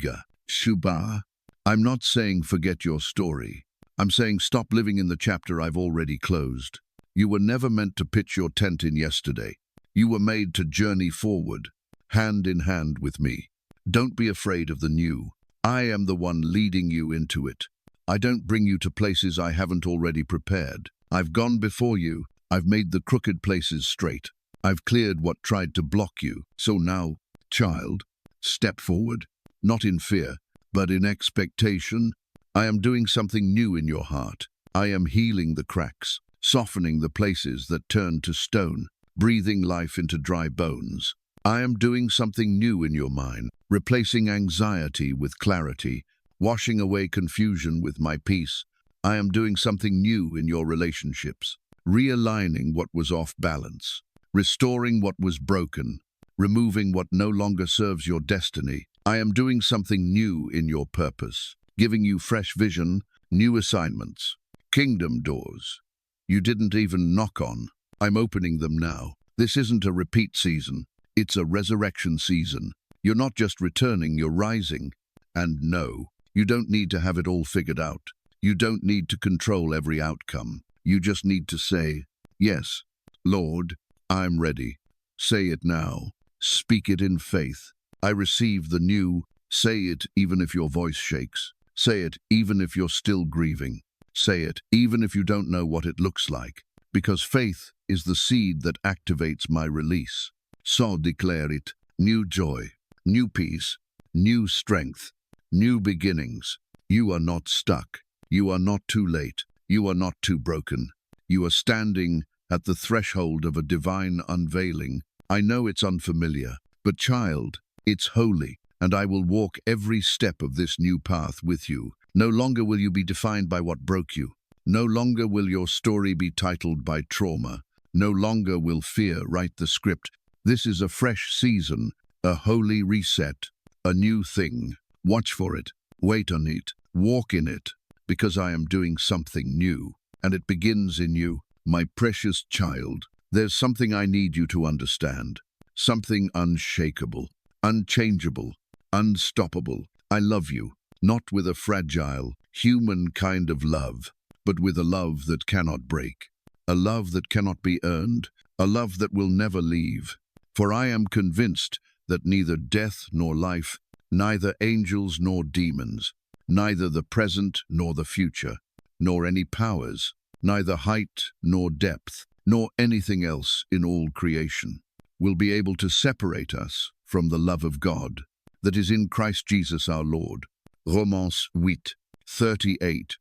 Shubha. I'm not saying forget your story. I'm saying stop living in the chapter I've already closed. You were never meant to pitch your tent in yesterday. You were made to journey forward, hand in hand with me. Don't be afraid of the new. I am the one leading you into it. I don't bring you to places I haven't already prepared. I've gone before you. I've made the crooked places straight. I've cleared what tried to block you. So now, child, step forward, not in fear, but in expectation. I am doing something new in your heart. I am healing the cracks, softening the places that turned to stone, breathing life into dry bones. I am doing something new in your mind, replacing anxiety with clarity, washing away confusion with my peace. I am doing something new in your relationships, realigning what was off balance, restoring what was broken, removing what no longer serves your destiny. I am doing something new in your purpose, giving you fresh vision, new assignments, kingdom doors you didn't even knock on. I'm opening them now. This isn't a repeat season. It's a resurrection season. You're not just returning, you're rising. And no, you don't need to have it all figured out. You don't need to control every outcome. You just need to say, yes, Lord, I'm ready. Say it now. Speak it in faith. I receive the new. Say it even if your voice shakes. Say it even if you're still grieving. Say it even if you don't know what it looks like. Because faith is the seed that activates my release. So declare it. New joy, new peace, new strength, new beginnings. You are not stuck. You are not too late. You are not too broken. You are standing at the threshold of a divine unveiling. I know it's unfamiliar, but child, it's holy, and I will walk every step of this new path with you. No longer will you be defined by what broke you. No longer will your story be titled by trauma. No longer will fear write the script. This is a fresh season, a holy reset, a new thing. Watch for it, wait on it, walk in it, because I am doing something new, and it begins in you, my precious child. There's something I need you to understand, something unshakable, unchangeable, unstoppable. I love you, not with a fragile, human kind of love, but with a love that cannot break, a love that cannot be earned, a love that will never leave. For I am convinced that neither death nor life, neither angels nor demons, neither the present nor the future, nor any powers, neither height nor depth, nor anything else in all creation, will be able to separate us from the love of God that is in Christ Jesus our Lord. Romans 8, 38,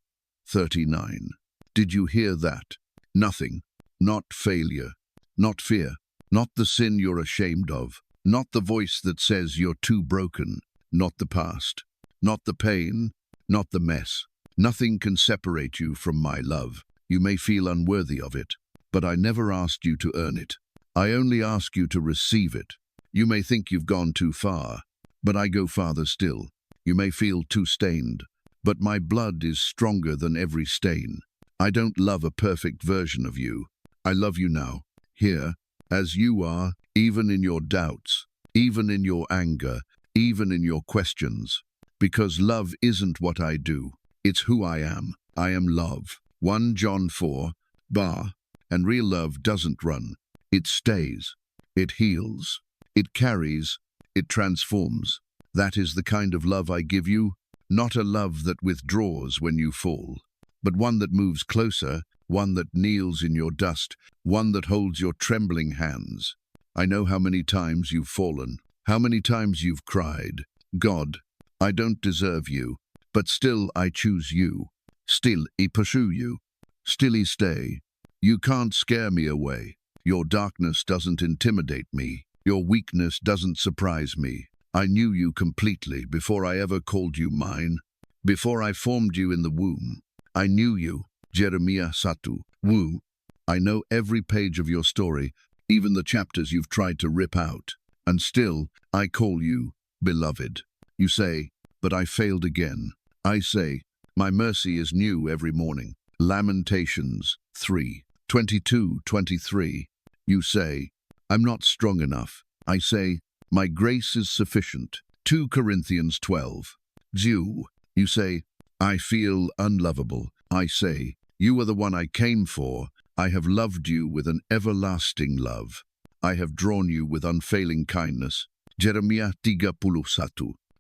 39. Did you hear that? Nothing, not failure, not fear, not the sin you're ashamed of, not the voice that says you're too broken, not the past, not the pain, not the mess. Nothing can separate you from my love. You may feel unworthy of it, but I never asked you to earn it. I only ask you to receive it. You may think you've gone too far, But I go farther still. You may feel too stained, but my blood is stronger than every stain. I don't love a perfect version of you. I love you now, here, as you are, even in your doubts, even in your anger, even in your questions. Because love isn't what I do, it's who I am. I am love. 1 John 4, and real love doesn't run. It stays. It heals. It carries. It transforms. That is the kind of love I give you, not a love that withdraws when you fall, but one that moves closer, one that kneels in your dust, one that holds your trembling hands. I know how many times you've fallen, how many times you've cried, God, I don't deserve you, but still I choose you. Still I pursue you. Still I stay. You can't scare me away. Your darkness doesn't intimidate me. Your weakness doesn't surprise me. I knew you completely before I ever called you mine. Before I formed you in the womb, I knew you. Jeremiah 1. I know every page of your story, even the chapters you've tried to rip out. And still, I call you beloved. You say, but I failed again. I say, my mercy is new every morning. Lamentations 3:22-23. You say, I'm not strong enough. I say, my grace is sufficient. 2 Corinthians 12. You say, I feel unlovable. I say, you are the one I came for. I have loved you with an everlasting love. I have drawn you with unfailing kindness. Jeremiah 31.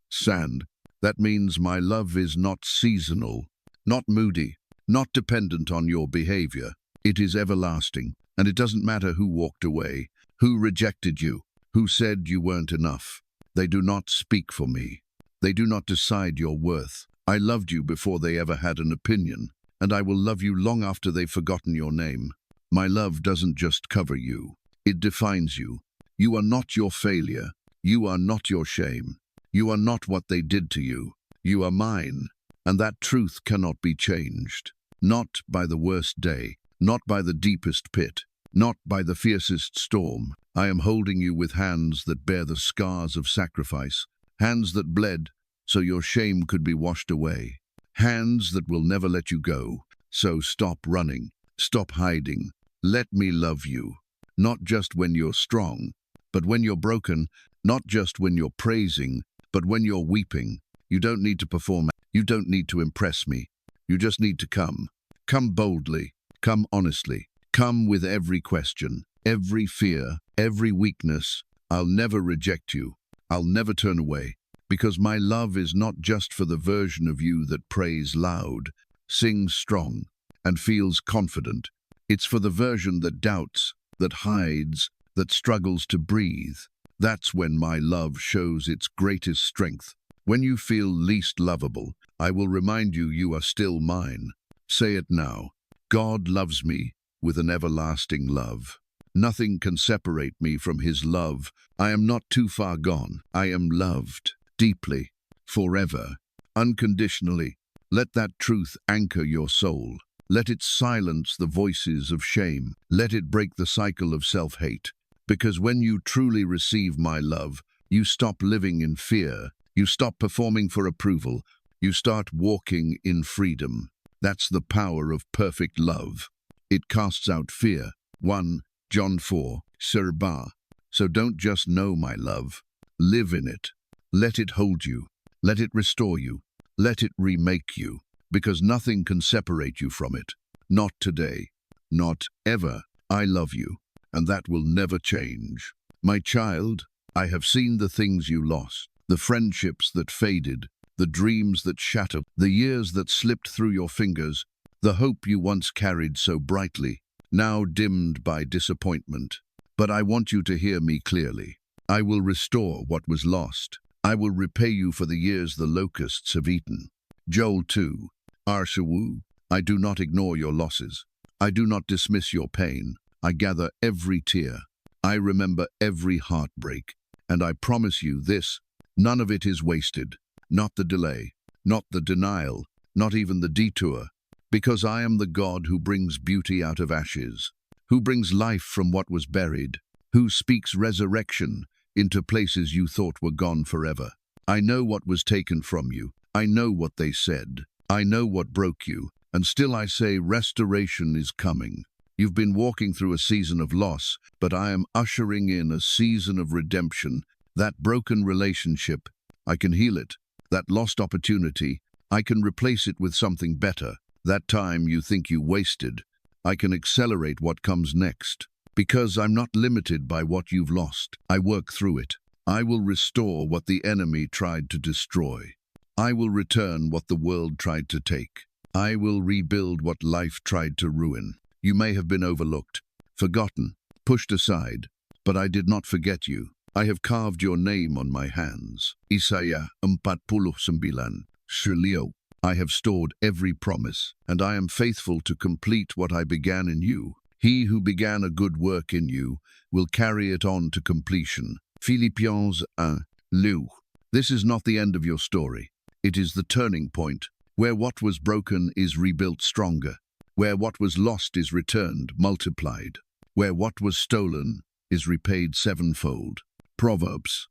Sand. That means my love is not seasonal, not moody, not dependent on your behavior. It is everlasting, and it doesn't matter who walked away, who rejected you, who said you weren't enough. They do not speak for me. They do not decide your worth. I loved you before they ever had an opinion, and I will love you long after they've forgotten your name. My love doesn't just cover you. It defines you. You are not your failure. You are not your shame. You are not what they did to you. You are mine, and that truth cannot be changed. Not by the worst day, not by the deepest pit, not by the fiercest storm. I am holding you with hands that bear the scars of sacrifice, hands that bled so your shame could be washed away, hands that will never let you go. So stop running, stop hiding. Let me love you, not just when you're strong, but when you're broken, not just when you're praising, but when you're weeping. You don't need to perform. You don't need to impress me. You just need to come. Come boldly. Come honestly. Come with every question, every fear, every weakness. I'll never reject you. I'll never turn away. Because my love is not just for the version of you that prays loud, sings strong, and feels confident. It's for the version that doubts, that hides, that struggles to breathe. That's when my love shows its greatest strength. When you feel least lovable, I will remind you you are still mine. Say it now. God loves me with an everlasting love. Nothing can separate me from his love. I am not too far gone. I am loved deeply, forever, unconditionally. Let that truth anchor your soul. Let it silence the voices of shame. Let it break the cycle of self-hate. Because when you truly receive my love, you stop living in fear. You stop performing for approval. You start walking in freedom. That's the power of perfect love. It casts out fear. 1 John 4. So don't just know my love. Live in it. Let it hold you. Let it restore you. Let it remake you. Because nothing can separate you from it. Not today. Not ever. I love you. And that will never change. My child, I have seen the things you lost, the friendships that faded, the dreams that shattered, the years that slipped through your fingers, the hope you once carried so brightly, now dimmed by disappointment. But I want you to hear me clearly. I will restore what was lost. I will repay you for the years the locusts have eaten. Joel 2. Arshawu, I do not ignore your losses. I do not dismiss your pain. I gather every tear. I remember every heartbreak. And I promise you this, none of it is wasted. Not the delay, not the denial, not even the detour. Because I am the God who brings beauty out of ashes, who brings life from what was buried, who speaks resurrection into places you thought were gone forever. I know what was taken from you. I know what they said. I know what broke you. And still I say restoration is coming. You've been walking through a season of loss, but I am ushering in a season of redemption. That broken relationship, I can heal it. That lost opportunity, I can replace it with something better. That time you think you wasted, I can accelerate what comes next. Because I'm not limited by what you've lost. I work through it. I will restore what the enemy tried to destroy. I will return what the world tried to take. I will rebuild what life tried to ruin. You may have been overlooked, forgotten, pushed aside, but I did not forget you. I have carved your name on my hands. Isaiah 49, Shulio. I have stored every promise, and I am faithful to complete what I began in you. He who began a good work in you will carry it on to completion. Philippians 1, Lou. This is not the end of your story. It is the turning point, where what was broken is rebuilt stronger, where what was lost is returned, multiplied, where what was stolen is repaid sevenfold. Proverbs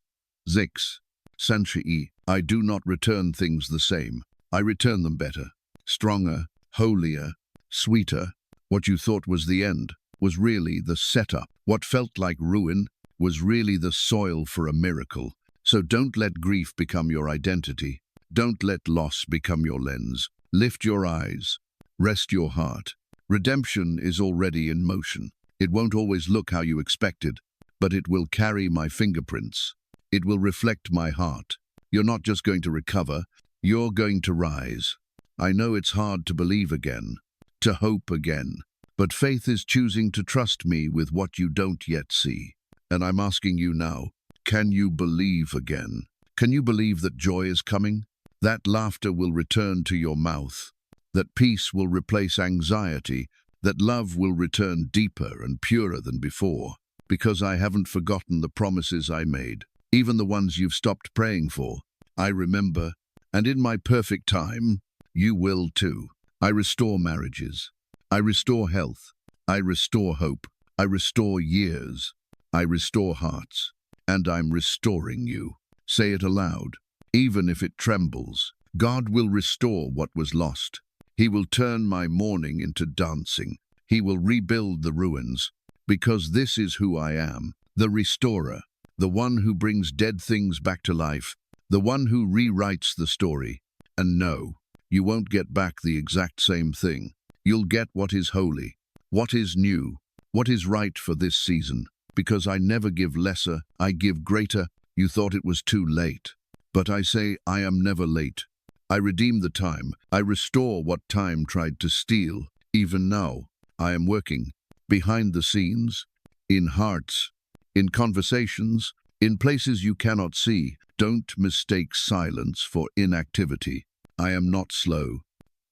6, Sanchai. I do not return things the same. I return them better, stronger, holier, sweeter. What you thought was the end was really the setup. What felt like ruin was really the soil for a miracle. So don't let grief become your identity. Don't let loss become your lens. Lift your eyes. Rest your heart. Redemption is already in motion. It won't always look how you expected, but it will carry my fingerprints. It will reflect my heart. You're not just going to recover, you're going to rise. I know it's hard to believe again, to hope again, but faith is choosing to trust me with what you don't yet see. And I'm asking you now, can you believe again? Can you believe that joy is coming? That laughter will return to your mouth, that peace will replace anxiety, that love will return deeper and purer than before, because I haven't forgotten the promises I made, even the ones you've stopped praying for. I remember, and in my perfect time, you will too. I restore marriages. I restore health. I restore hope. I restore years. I restore hearts. And I'm restoring you. Say it aloud, even if it trembles. God will restore what was lost. He will turn my mourning into dancing. He will rebuild the ruins, because this is who I am, the restorer, the one who brings dead things back to life, the one who rewrites the story. And no, you won't get back the exact same thing. You'll get what is holy, what is new, what is right for this season. Because I never give lesser, I give greater. You thought it was too late. But I say I am never late. I redeem the time. I restore what time tried to steal. Even now, I am working behind the scenes, in hearts, in conversations, in places you cannot see. Don't mistake silence for inactivity. I am not slow.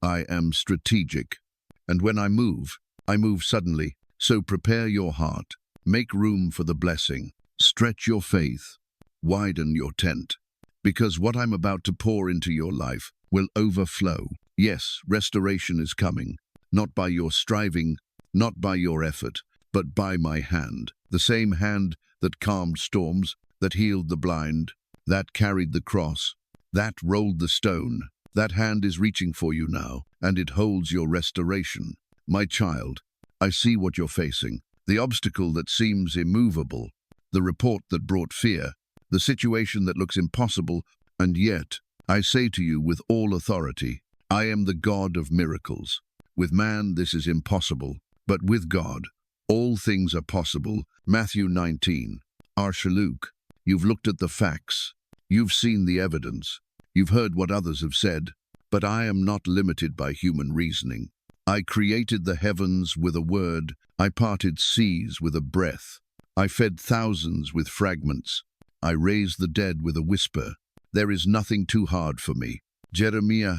I am strategic. And when I move suddenly. So prepare your heart. Make room for the blessing. Stretch your faith. Widen your tent. Because what I'm about to pour into your life will overflow. Yes, restoration is coming. Not by your striving, not by your effort, but by my hand. The same hand that calmed storms, that healed the blind, that carried the cross, that rolled the stone. That hand is reaching for you now, and it holds your restoration. My child, I see what you're facing. The obstacle that seems immovable, the report that brought fear, the situation that looks impossible, and yet, I say to you with all authority, I am the God of miracles. With man, this is impossible, but with God, all things are possible. Matthew 19. Arshaluk, you've looked at the facts. You've seen the evidence. You've heard what others have said, but I am not limited by human reasoning. I created the heavens with a word. I parted seas with a breath. I fed thousands with fragments. I raised the dead with a whisper. There is nothing too hard for me. Jeremiah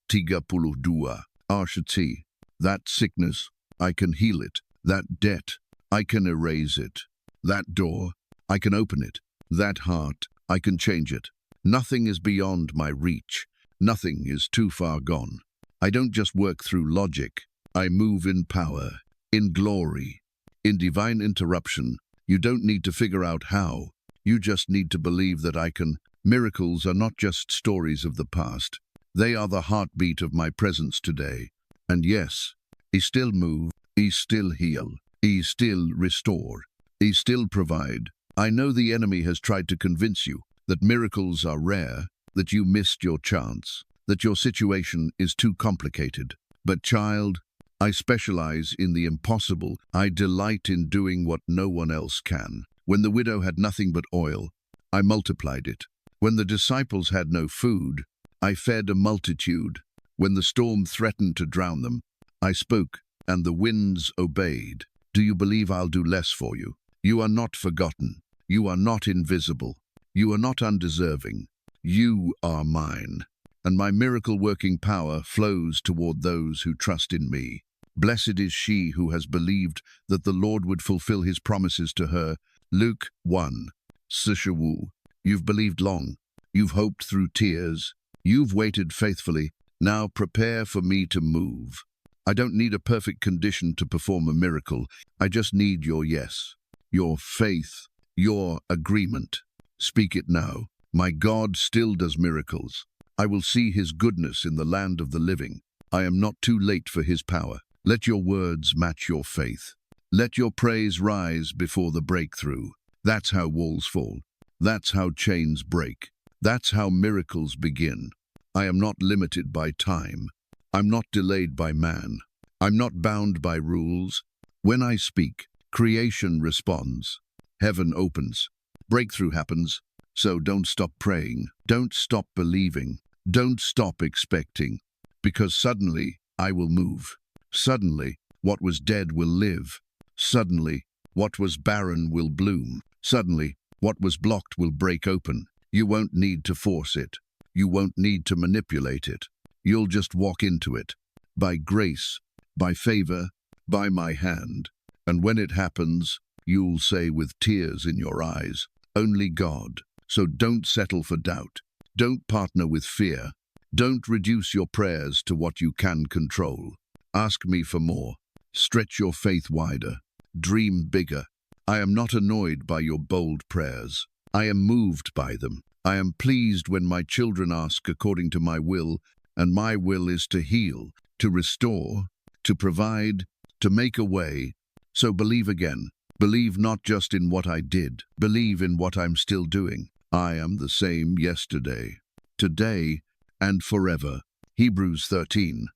32. Arshati. That sickness, I can heal it. That debt, I can erase it. That door, I can open it. That heart, I can change it. Nothing is beyond my reach. Nothing is too far gone. I don't just work through logic. I move in power, in glory, in divine interruption. You don't need to figure out how. You just need to believe that I can Miracles are not just stories of the past. They are the heartbeat of my presence today. And yes, He still move, He still heal, He still restore, He still provide. I know the enemy has tried to convince you that miracles are rare, that you missed your chance, that your situation is too complicated. But child, I specialize in the impossible. I delight in doing what no one else can. When the widow had nothing but oil, I multiplied it. When the disciples had no food, I fed a multitude. When the storm threatened to drown them, I spoke, and the winds obeyed. Do you believe I'll do less for you? You are not forgotten. You are not invisible. You are not undeserving. You are mine, and my miracle-working power flows toward those who trust in me. Blessed is she who has believed that the Lord would fulfill His promises to her. Luke 1. Sishawu. You've believed long. You've hoped through tears. You've waited faithfully. Now prepare for me to move. I don't need a perfect condition to perform a miracle. I just need your yes, your faith, your agreement. Speak it now. My God still does miracles. I will see His goodness in the land of the living. I am not too late for His power. Let your words match your faith. Let your praise rise before the breakthrough. That's how walls fall. That's how chains break. That's how miracles begin. I am not limited by time. I'm not delayed by man. I'm not bound by rules. When I speak, creation responds. Heaven opens. Breakthrough happens. So don't stop praying. Don't stop believing. Don't stop expecting. Because suddenly, I will move. Suddenly, what was dead will live. Suddenly, what was barren will bloom. Suddenly, what was blocked will break open. You won't need to force it. You won't need to manipulate it. You'll just walk into it. By grace, by favor, by my hand. And when it happens, you'll say with tears in your eyes, only God. So don't settle for doubt. Don't partner with fear. Don't reduce your prayers to what you can control. Ask me for more. Stretch your faith wider. Dream bigger. I am not annoyed by your bold prayers. I am moved by them. I am pleased when my children ask according to my will, and my will is to heal, to restore, to provide, to make a way. So believe again. Believe not just in what I did. Believe in what I'm still doing. I am the same yesterday, today, and forever. Hebrews 13.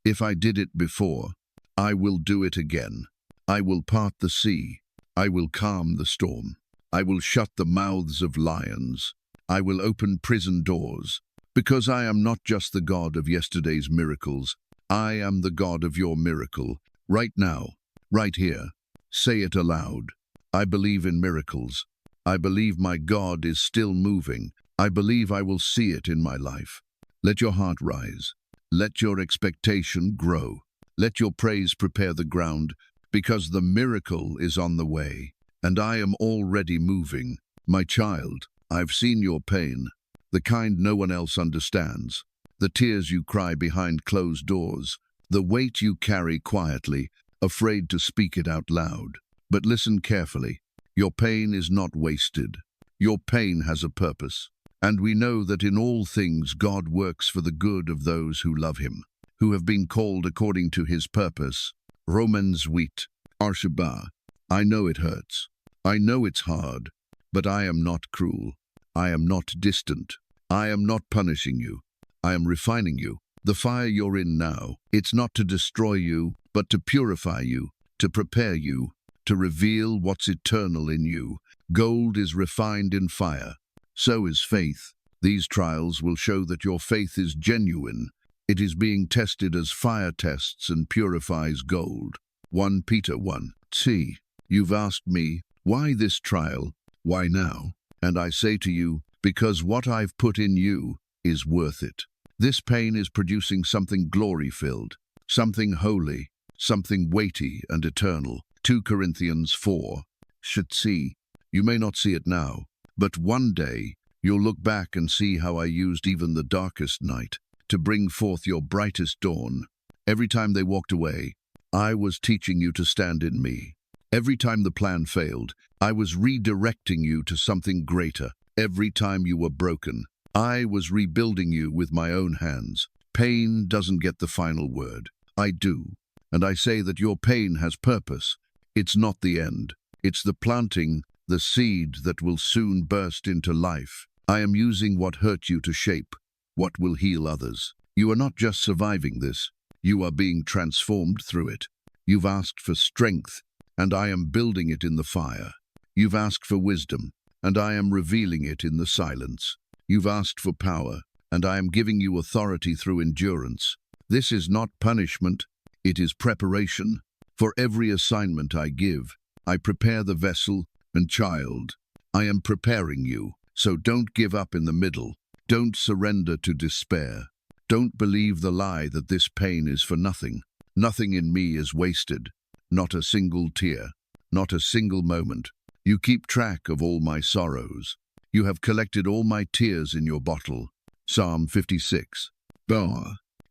If I did it before, I will do it again. I will part the sea. I will calm the storm. I will shut the mouths of lions. I will open prison doors. Because I am not just the God of yesterday's miracles. I am the God of your miracle. Right now, right here. Say it aloud. I believe in miracles. I believe my God is still moving. I believe I will see it in my life. Let your heart rise. Let your expectation grow. Let your praise prepare the ground, because the miracle is on the way, and I am already moving. My child, I've seen your pain, the kind no one else understands, the tears you cry behind closed doors, the weight you carry quietly, afraid to speak it out loud. But listen carefully. Your pain is not wasted. Your pain has a purpose. And we know that in all things God works for the good of those who love Him, who have been called according to His purpose. Romans 8. Arshaba. I know it hurts. I know it's hard. But I am not cruel. I am not distant. I am not punishing you. I am refining you. The fire you're in now, it's not to destroy you, but to purify you, to prepare you, to reveal what's eternal in you. Gold is refined in fire. So is faith. These trials will show that your faith is genuine. It is being tested as fire tests and purifies gold. 1 Peter 1. See, you've asked me, why this trial? Why now? And I say to you, because what I've put in you is worth it. This pain is producing something glory-filled, something holy, something weighty and eternal. 2 Corinthians 4. Should see. You may not see it now, but one day you'll look back and see how I used even the darkest night to bring forth your brightest dawn. Every time they walked away, I was teaching you to stand in me. Every time the plan failed, I was redirecting you to something greater. Every time you were broken, I was rebuilding you with my own hands. Pain doesn't get the final word. I do. And I say that your pain has purpose. It's not the end. It's the planting, the seed that will soon burst into life. I am using what hurt you to shape what will heal others. You are not just surviving this. You are being transformed through it. You've asked for strength, and I am building it in the fire. You've asked for wisdom, and I am revealing it in the silence. You've asked for power, and I am giving you authority through endurance. This is not punishment, it is preparation. For every assignment I give, I prepare the vessel and child. I am preparing you, so don't give up in the middle. Don't surrender to despair. Don't believe the lie that this pain is for nothing. Nothing in me is wasted. Not a single tear. Not a single moment. You keep track of all my sorrows. You have collected all my tears in your bottle. Psalm 56.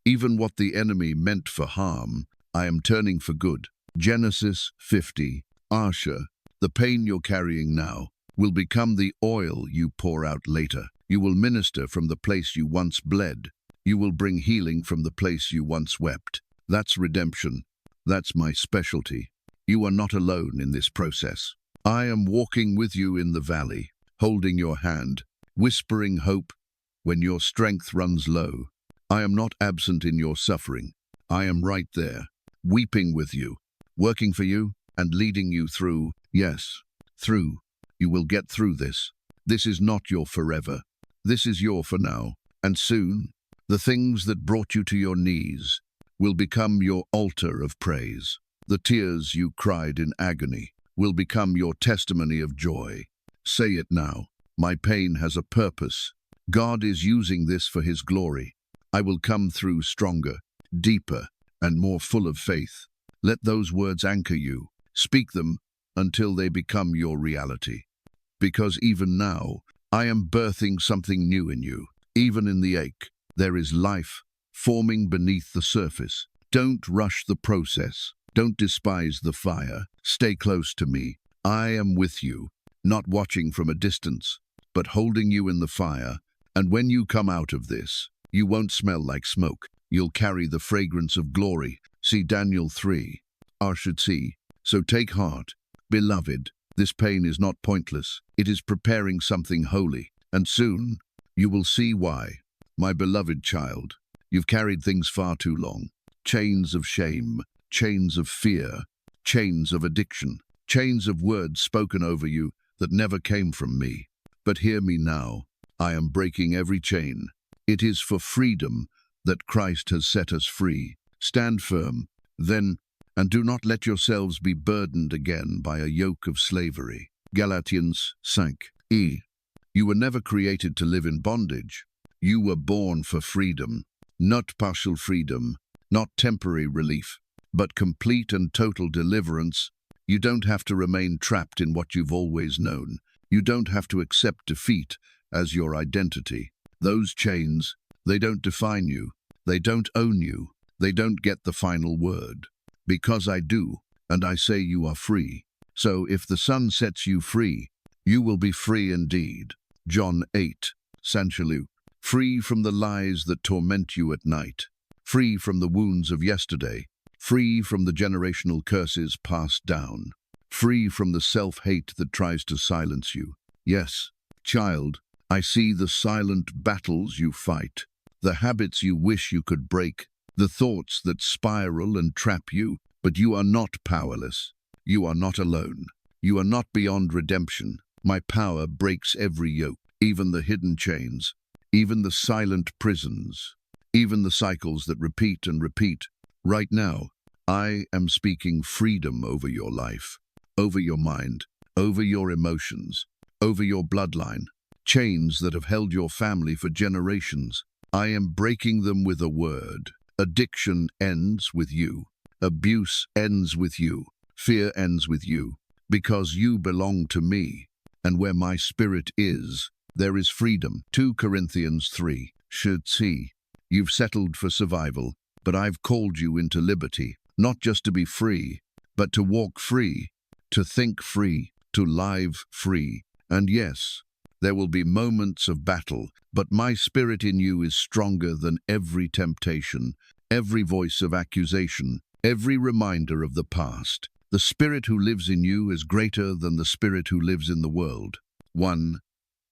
Even what the enemy meant for harm, I am turning for good. Genesis 50. Asher, the pain you're carrying now will become the oil you pour out later. You will minister from the place you once bled. You will bring healing from the place you once wept. That's redemption. That's my specialty. You are not alone in this process. I am walking with you in the valley, holding your hand, whispering hope when your strength runs low. I am not absent in your suffering. I am right there, weeping with you, working for you, and leading you through. Yes, through. You will get through this. This is not your forever. This is your for now. And soon, the things that brought you to your knees will become your altar of praise. The tears you cried in agony will become your testimony of joy. Say it now. My pain has a purpose. God is using this for His glory. I will come through stronger, deeper, and more full of faith. Let those words anchor you. Speak them until they become your reality. Because even now, I am birthing something new in you. Even in the ache, there is life forming beneath the surface. Don't rush the process. Don't despise the fire. Stay close to me. I am with you, not watching from a distance, but holding you in the fire. And when you come out of this, you won't smell like smoke. You'll carry the fragrance of glory. See Daniel 3. See. So take heart, beloved. This pain is not pointless. It is preparing something holy. And soon, you will see why. My beloved child, you've carried things far too long. Chains of shame, chains of fear, chains of addiction, chains of words spoken over you that never came from me. But hear me now. I am breaking every chain. It is for freedom that Christ has set us free. Stand firm, then, and do not let yourselves be burdened again by a yoke of slavery. Galatians 5. You were never created to live in bondage. You were born for freedom, not partial freedom, not temporary relief, but complete and total deliverance. You don't have to remain trapped in what you've always known. You don't have to accept defeat as your identity. Those chains, they don't define you. They don't own you. They don't get the final word. Because I do, and I say you are free. So if the Son sets you free, you will be free indeed. John 8. Sanchalu. Free from the lies that torment you at night. Free from the wounds of yesterday. Free from the generational curses passed down. Free from the self-hate that tries to silence you. Yes, child, I see the silent battles you fight, the habits you wish you could break, the thoughts that spiral and trap you, but you are not powerless. You are not alone. You are not beyond redemption. My power breaks every yoke, even the hidden chains, even the silent prisons, even the cycles that repeat and repeat. Right now, I am speaking freedom over your life, over your mind, over your emotions, over your bloodline, chains that have held your family for generations. I am breaking them with a word. Addiction ends with you. Abuse ends with you. Fear ends with you. Because you belong to me, and where my spirit is, there is freedom. 2 Corinthians 3. Should see. You've settled for survival, but I've called you into liberty, not just to be free, but to walk free, to think free, to live free. And yes, There will be moments of battle, but my spirit in you is stronger than every temptation, every voice of accusation, every reminder of the past. The spirit who lives in you is greater than the spirit who lives in the world. 1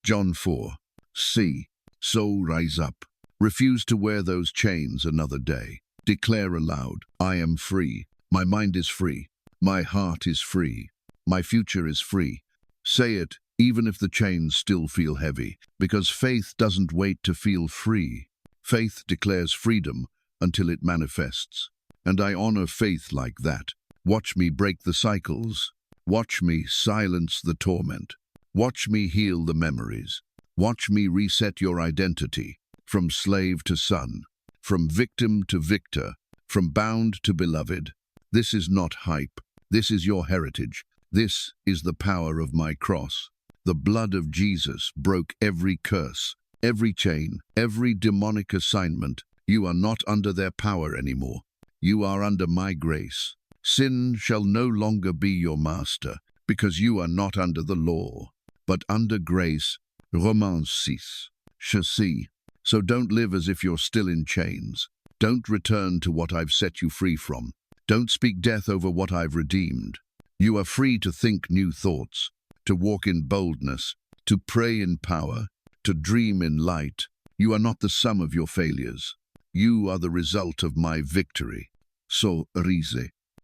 John 4. See, so rise up. Refuse to wear those chains another day. Declare aloud, I am free. My mind is free. My heart is free. My future is free. Say it, even if the chains still feel heavy, because faith doesn't wait to feel free. Faith declares freedom until it manifests. And I honor faith like that. Watch me break the cycles. Watch me silence the torment. Watch me heal the memories. Watch me reset your identity, from slave to son, from victim to victor, from bound to beloved. This is not hype. This is your heritage. This is the power of my cross. The blood of Jesus broke every curse, every chain, every demonic assignment. You are not under their power anymore. You are under my grace. Sin shall no longer be your master, because you are not under the law, but under grace. Romans 6. Chassis. So don't live as if you're still in chains. Don't return to what I've set you free from. Don't speak death over what I've redeemed. You are free to think new thoughts, to walk in boldness, to pray in power, to dream in light. You are not the sum of your failures. You are the result of my victory. So, rise,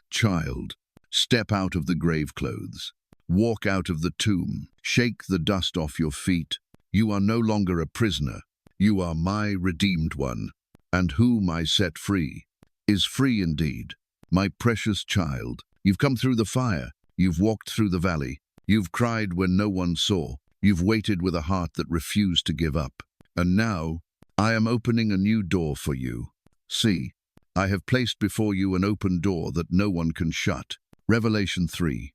child, step out of the grave clothes. Walk out of the tomb. Shake the dust off your feet. You are no longer a prisoner. You are my redeemed one, and whom I set free is free indeed. My precious child, you've come through the fire. You've walked through the valley. You've cried when no one saw. You've waited with a heart that refused to give up. And now, I am opening a new door for you. See, I have placed before you an open door that no one can shut. Revelation 3.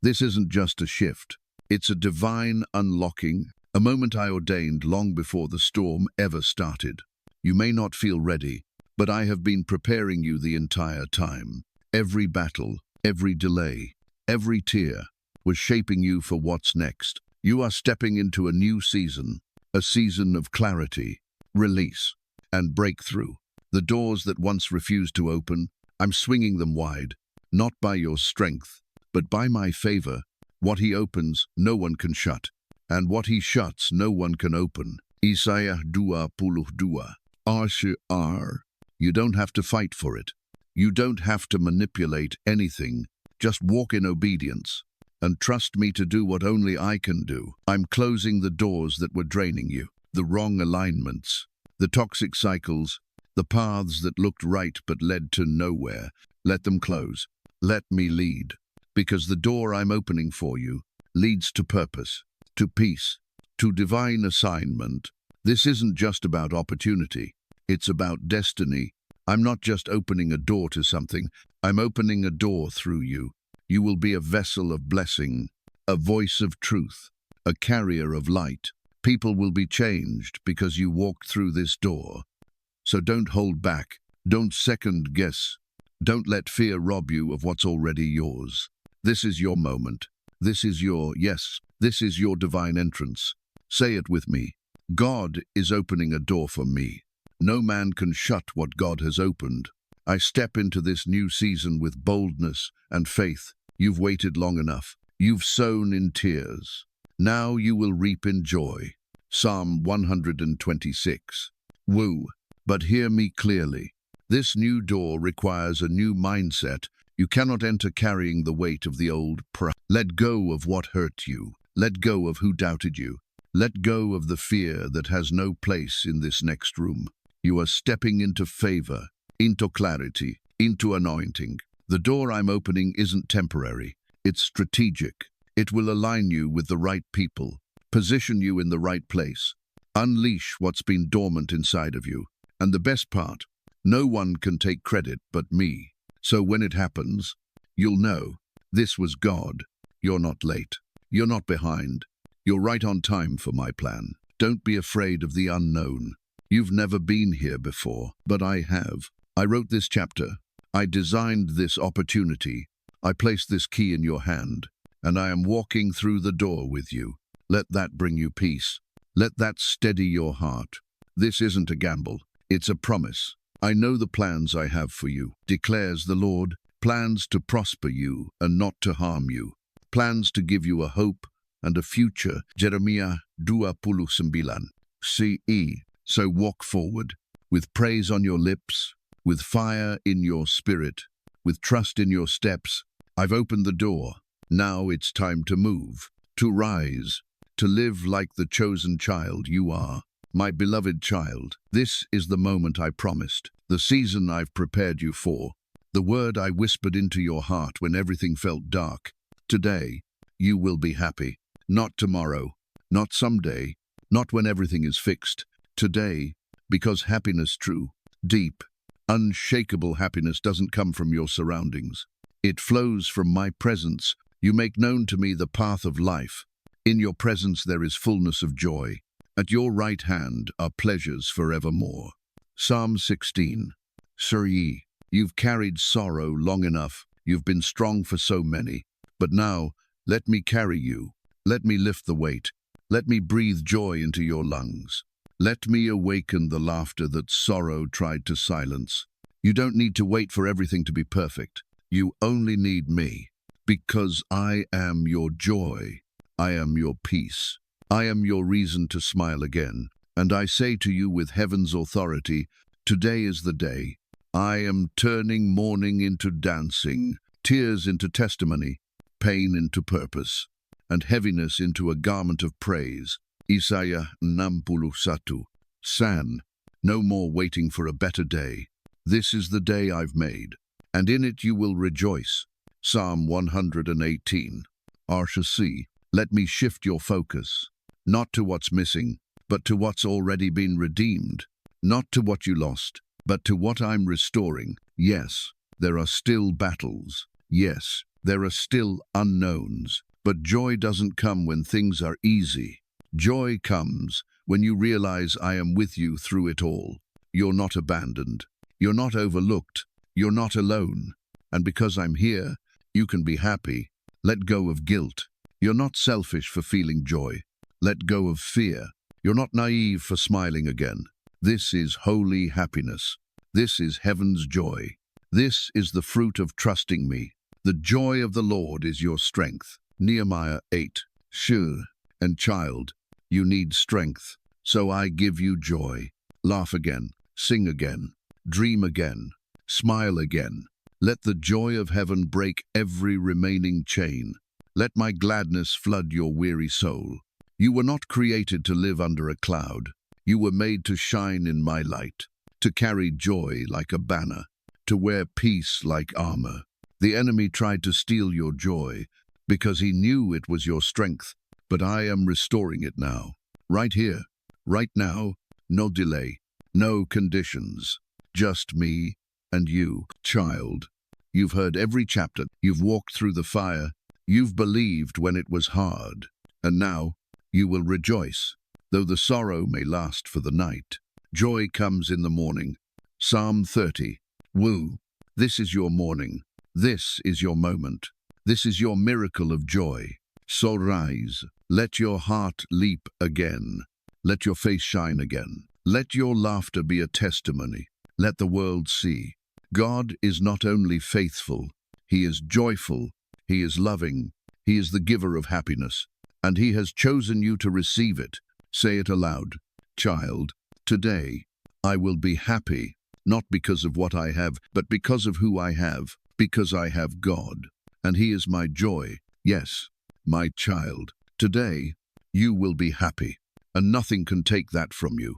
This isn't just a shift. It's a divine unlocking, a moment I ordained long before the storm ever started. You may not feel ready, but I have been preparing you the entire time. Every battle, every delay, every tear was shaping you for what's next. You are stepping into a new season, a season of clarity, release, and breakthrough. The doors that once refused to open, I'm swinging them wide, not by your strength, but by my favor. What he opens, no one can shut, and what he shuts, no one can open. Isaiah 22. You don't have to fight for it. You don't have to manipulate anything. Just walk in obedience and trust me to do what only I can do. I'm closing the doors that were draining you, the wrong alignments, the toxic cycles, the paths that looked right but led to nowhere. Let them close. Let me lead. Because the door I'm opening for you leads to purpose, to peace, to divine assignment. This isn't just about opportunity. It's about destiny. I'm not just opening a door to something. I'm opening a door through you. You will be a vessel of blessing, a voice of truth, a carrier of light. People will be changed because you walked through this door. So don't hold back. Don't second guess. Don't let fear rob you of what's already yours. This is your moment. This is your divine entrance. Say it with me. God is opening a door for me. No man can shut what God has opened. I step into this new season with boldness and faith. You've waited long enough. You've sown in tears. Now you will reap in joy. Psalm 126. Woo! But hear me clearly. This new door requires a new mindset. You cannot enter carrying the weight of the old pride. Let go of what hurt you. Let go of who doubted you. Let go of the fear that has no place in this next room. You are stepping into favor, into clarity, into anointing. The door I'm opening isn't temporary. It's strategic. It will align you with the right people, position you in the right place, unleash what's been dormant inside of you. And the best part, no one can take credit but me. So when it happens, you'll know this was God. You're not late. You're not behind. You're right on time for my plan. Don't be afraid of the unknown. You've never been here before, but I have. I wrote this chapter. I designed this opportunity. I placed this key in your hand, and I am walking through the door with you. Let that bring you peace. Let that steady your heart. This isn't a gamble. It's a promise. I know the plans I have for you, declares the Lord, plans to prosper you and not to harm you, plans to give you a hope and a future. Jeremiah 29. CE. So walk forward, with praise on your lips, with fire in your spirit, with trust in your steps. I've opened the door. Now it's time to move, to rise, to live like the chosen child you are. My beloved child, this is the moment I promised, the season I've prepared you for, the word I whispered into your heart when everything felt dark. Today, you will be happy. Not tomorrow, not someday, not when everything is fixed. Today, because happiness, true, deep, unshakable happiness doesn't come from your surroundings. It flows from my presence. You make known to me the path of life. In your presence there is fullness of joy. At your right hand are pleasures forevermore. Psalm 16. Sir, you've carried sorrow long enough. You've been strong for so many. But now, let me carry you. Let me lift the weight. Let me breathe joy into your lungs. Let me awaken the laughter that sorrow tried to silence. You don't need to wait for everything to be perfect. You only need me. Because I am your joy. I am your peace. I am your reason to smile again. And I say to you with heaven's authority, today is the day. I am turning mourning into dancing, tears into testimony, pain into purpose, and heaviness into a garment of praise. Isaiah 61. San, no more waiting for a better day. This is the day I've made, and in it you will rejoice. Psalm 118. RC, let me shift your focus, not to what's missing, but to what's already been redeemed, not to what you lost, but to what I'm restoring. Yes, there are still battles. Yes, there are still unknowns. But joy doesn't come when things are easy. Joy comes when you realize I am with you through it all. You're not abandoned. You're not overlooked. You're not alone. And because I'm here, you can be happy. Let go of guilt. You're not selfish for feeling joy. Let go of fear. You're not naive for smiling again. This is holy happiness. This is heaven's joy. This is the fruit of trusting me. The joy of the Lord is your strength. Nehemiah 8. Sure, and child, you need strength. So I give you joy. Laugh again. Sing again. Dream again. Smile again. Let the joy of heaven break every remaining chain. Let my gladness flood your weary soul. You were not created to live under a cloud. You were made to shine in my light, to carry joy like a banner, to wear peace like armor. The enemy tried to steal your joy because he knew it was your strength, but I am restoring it now. Right here, right now, no delay, no conditions, just me and you, child. You've heard every chapter, you've walked through the fire, you've believed when it was hard, and now you will rejoice, though the sorrow may last for the night. Joy comes in the morning. Psalm 30. Woo! This is your morning. This is your moment. This is your miracle of joy. So rise. Let your heart leap again. Let your face shine again. Let your laughter be a testimony. Let the world see. God is not only faithful, He is joyful, He is loving, He is the giver of happiness, and He has chosen you to receive it. Say it aloud. Child, today I will be happy, not because of what I have, but because of who I have, because I have God, and He is my joy. Yes, my child, today you will be happy, and nothing can take that from you.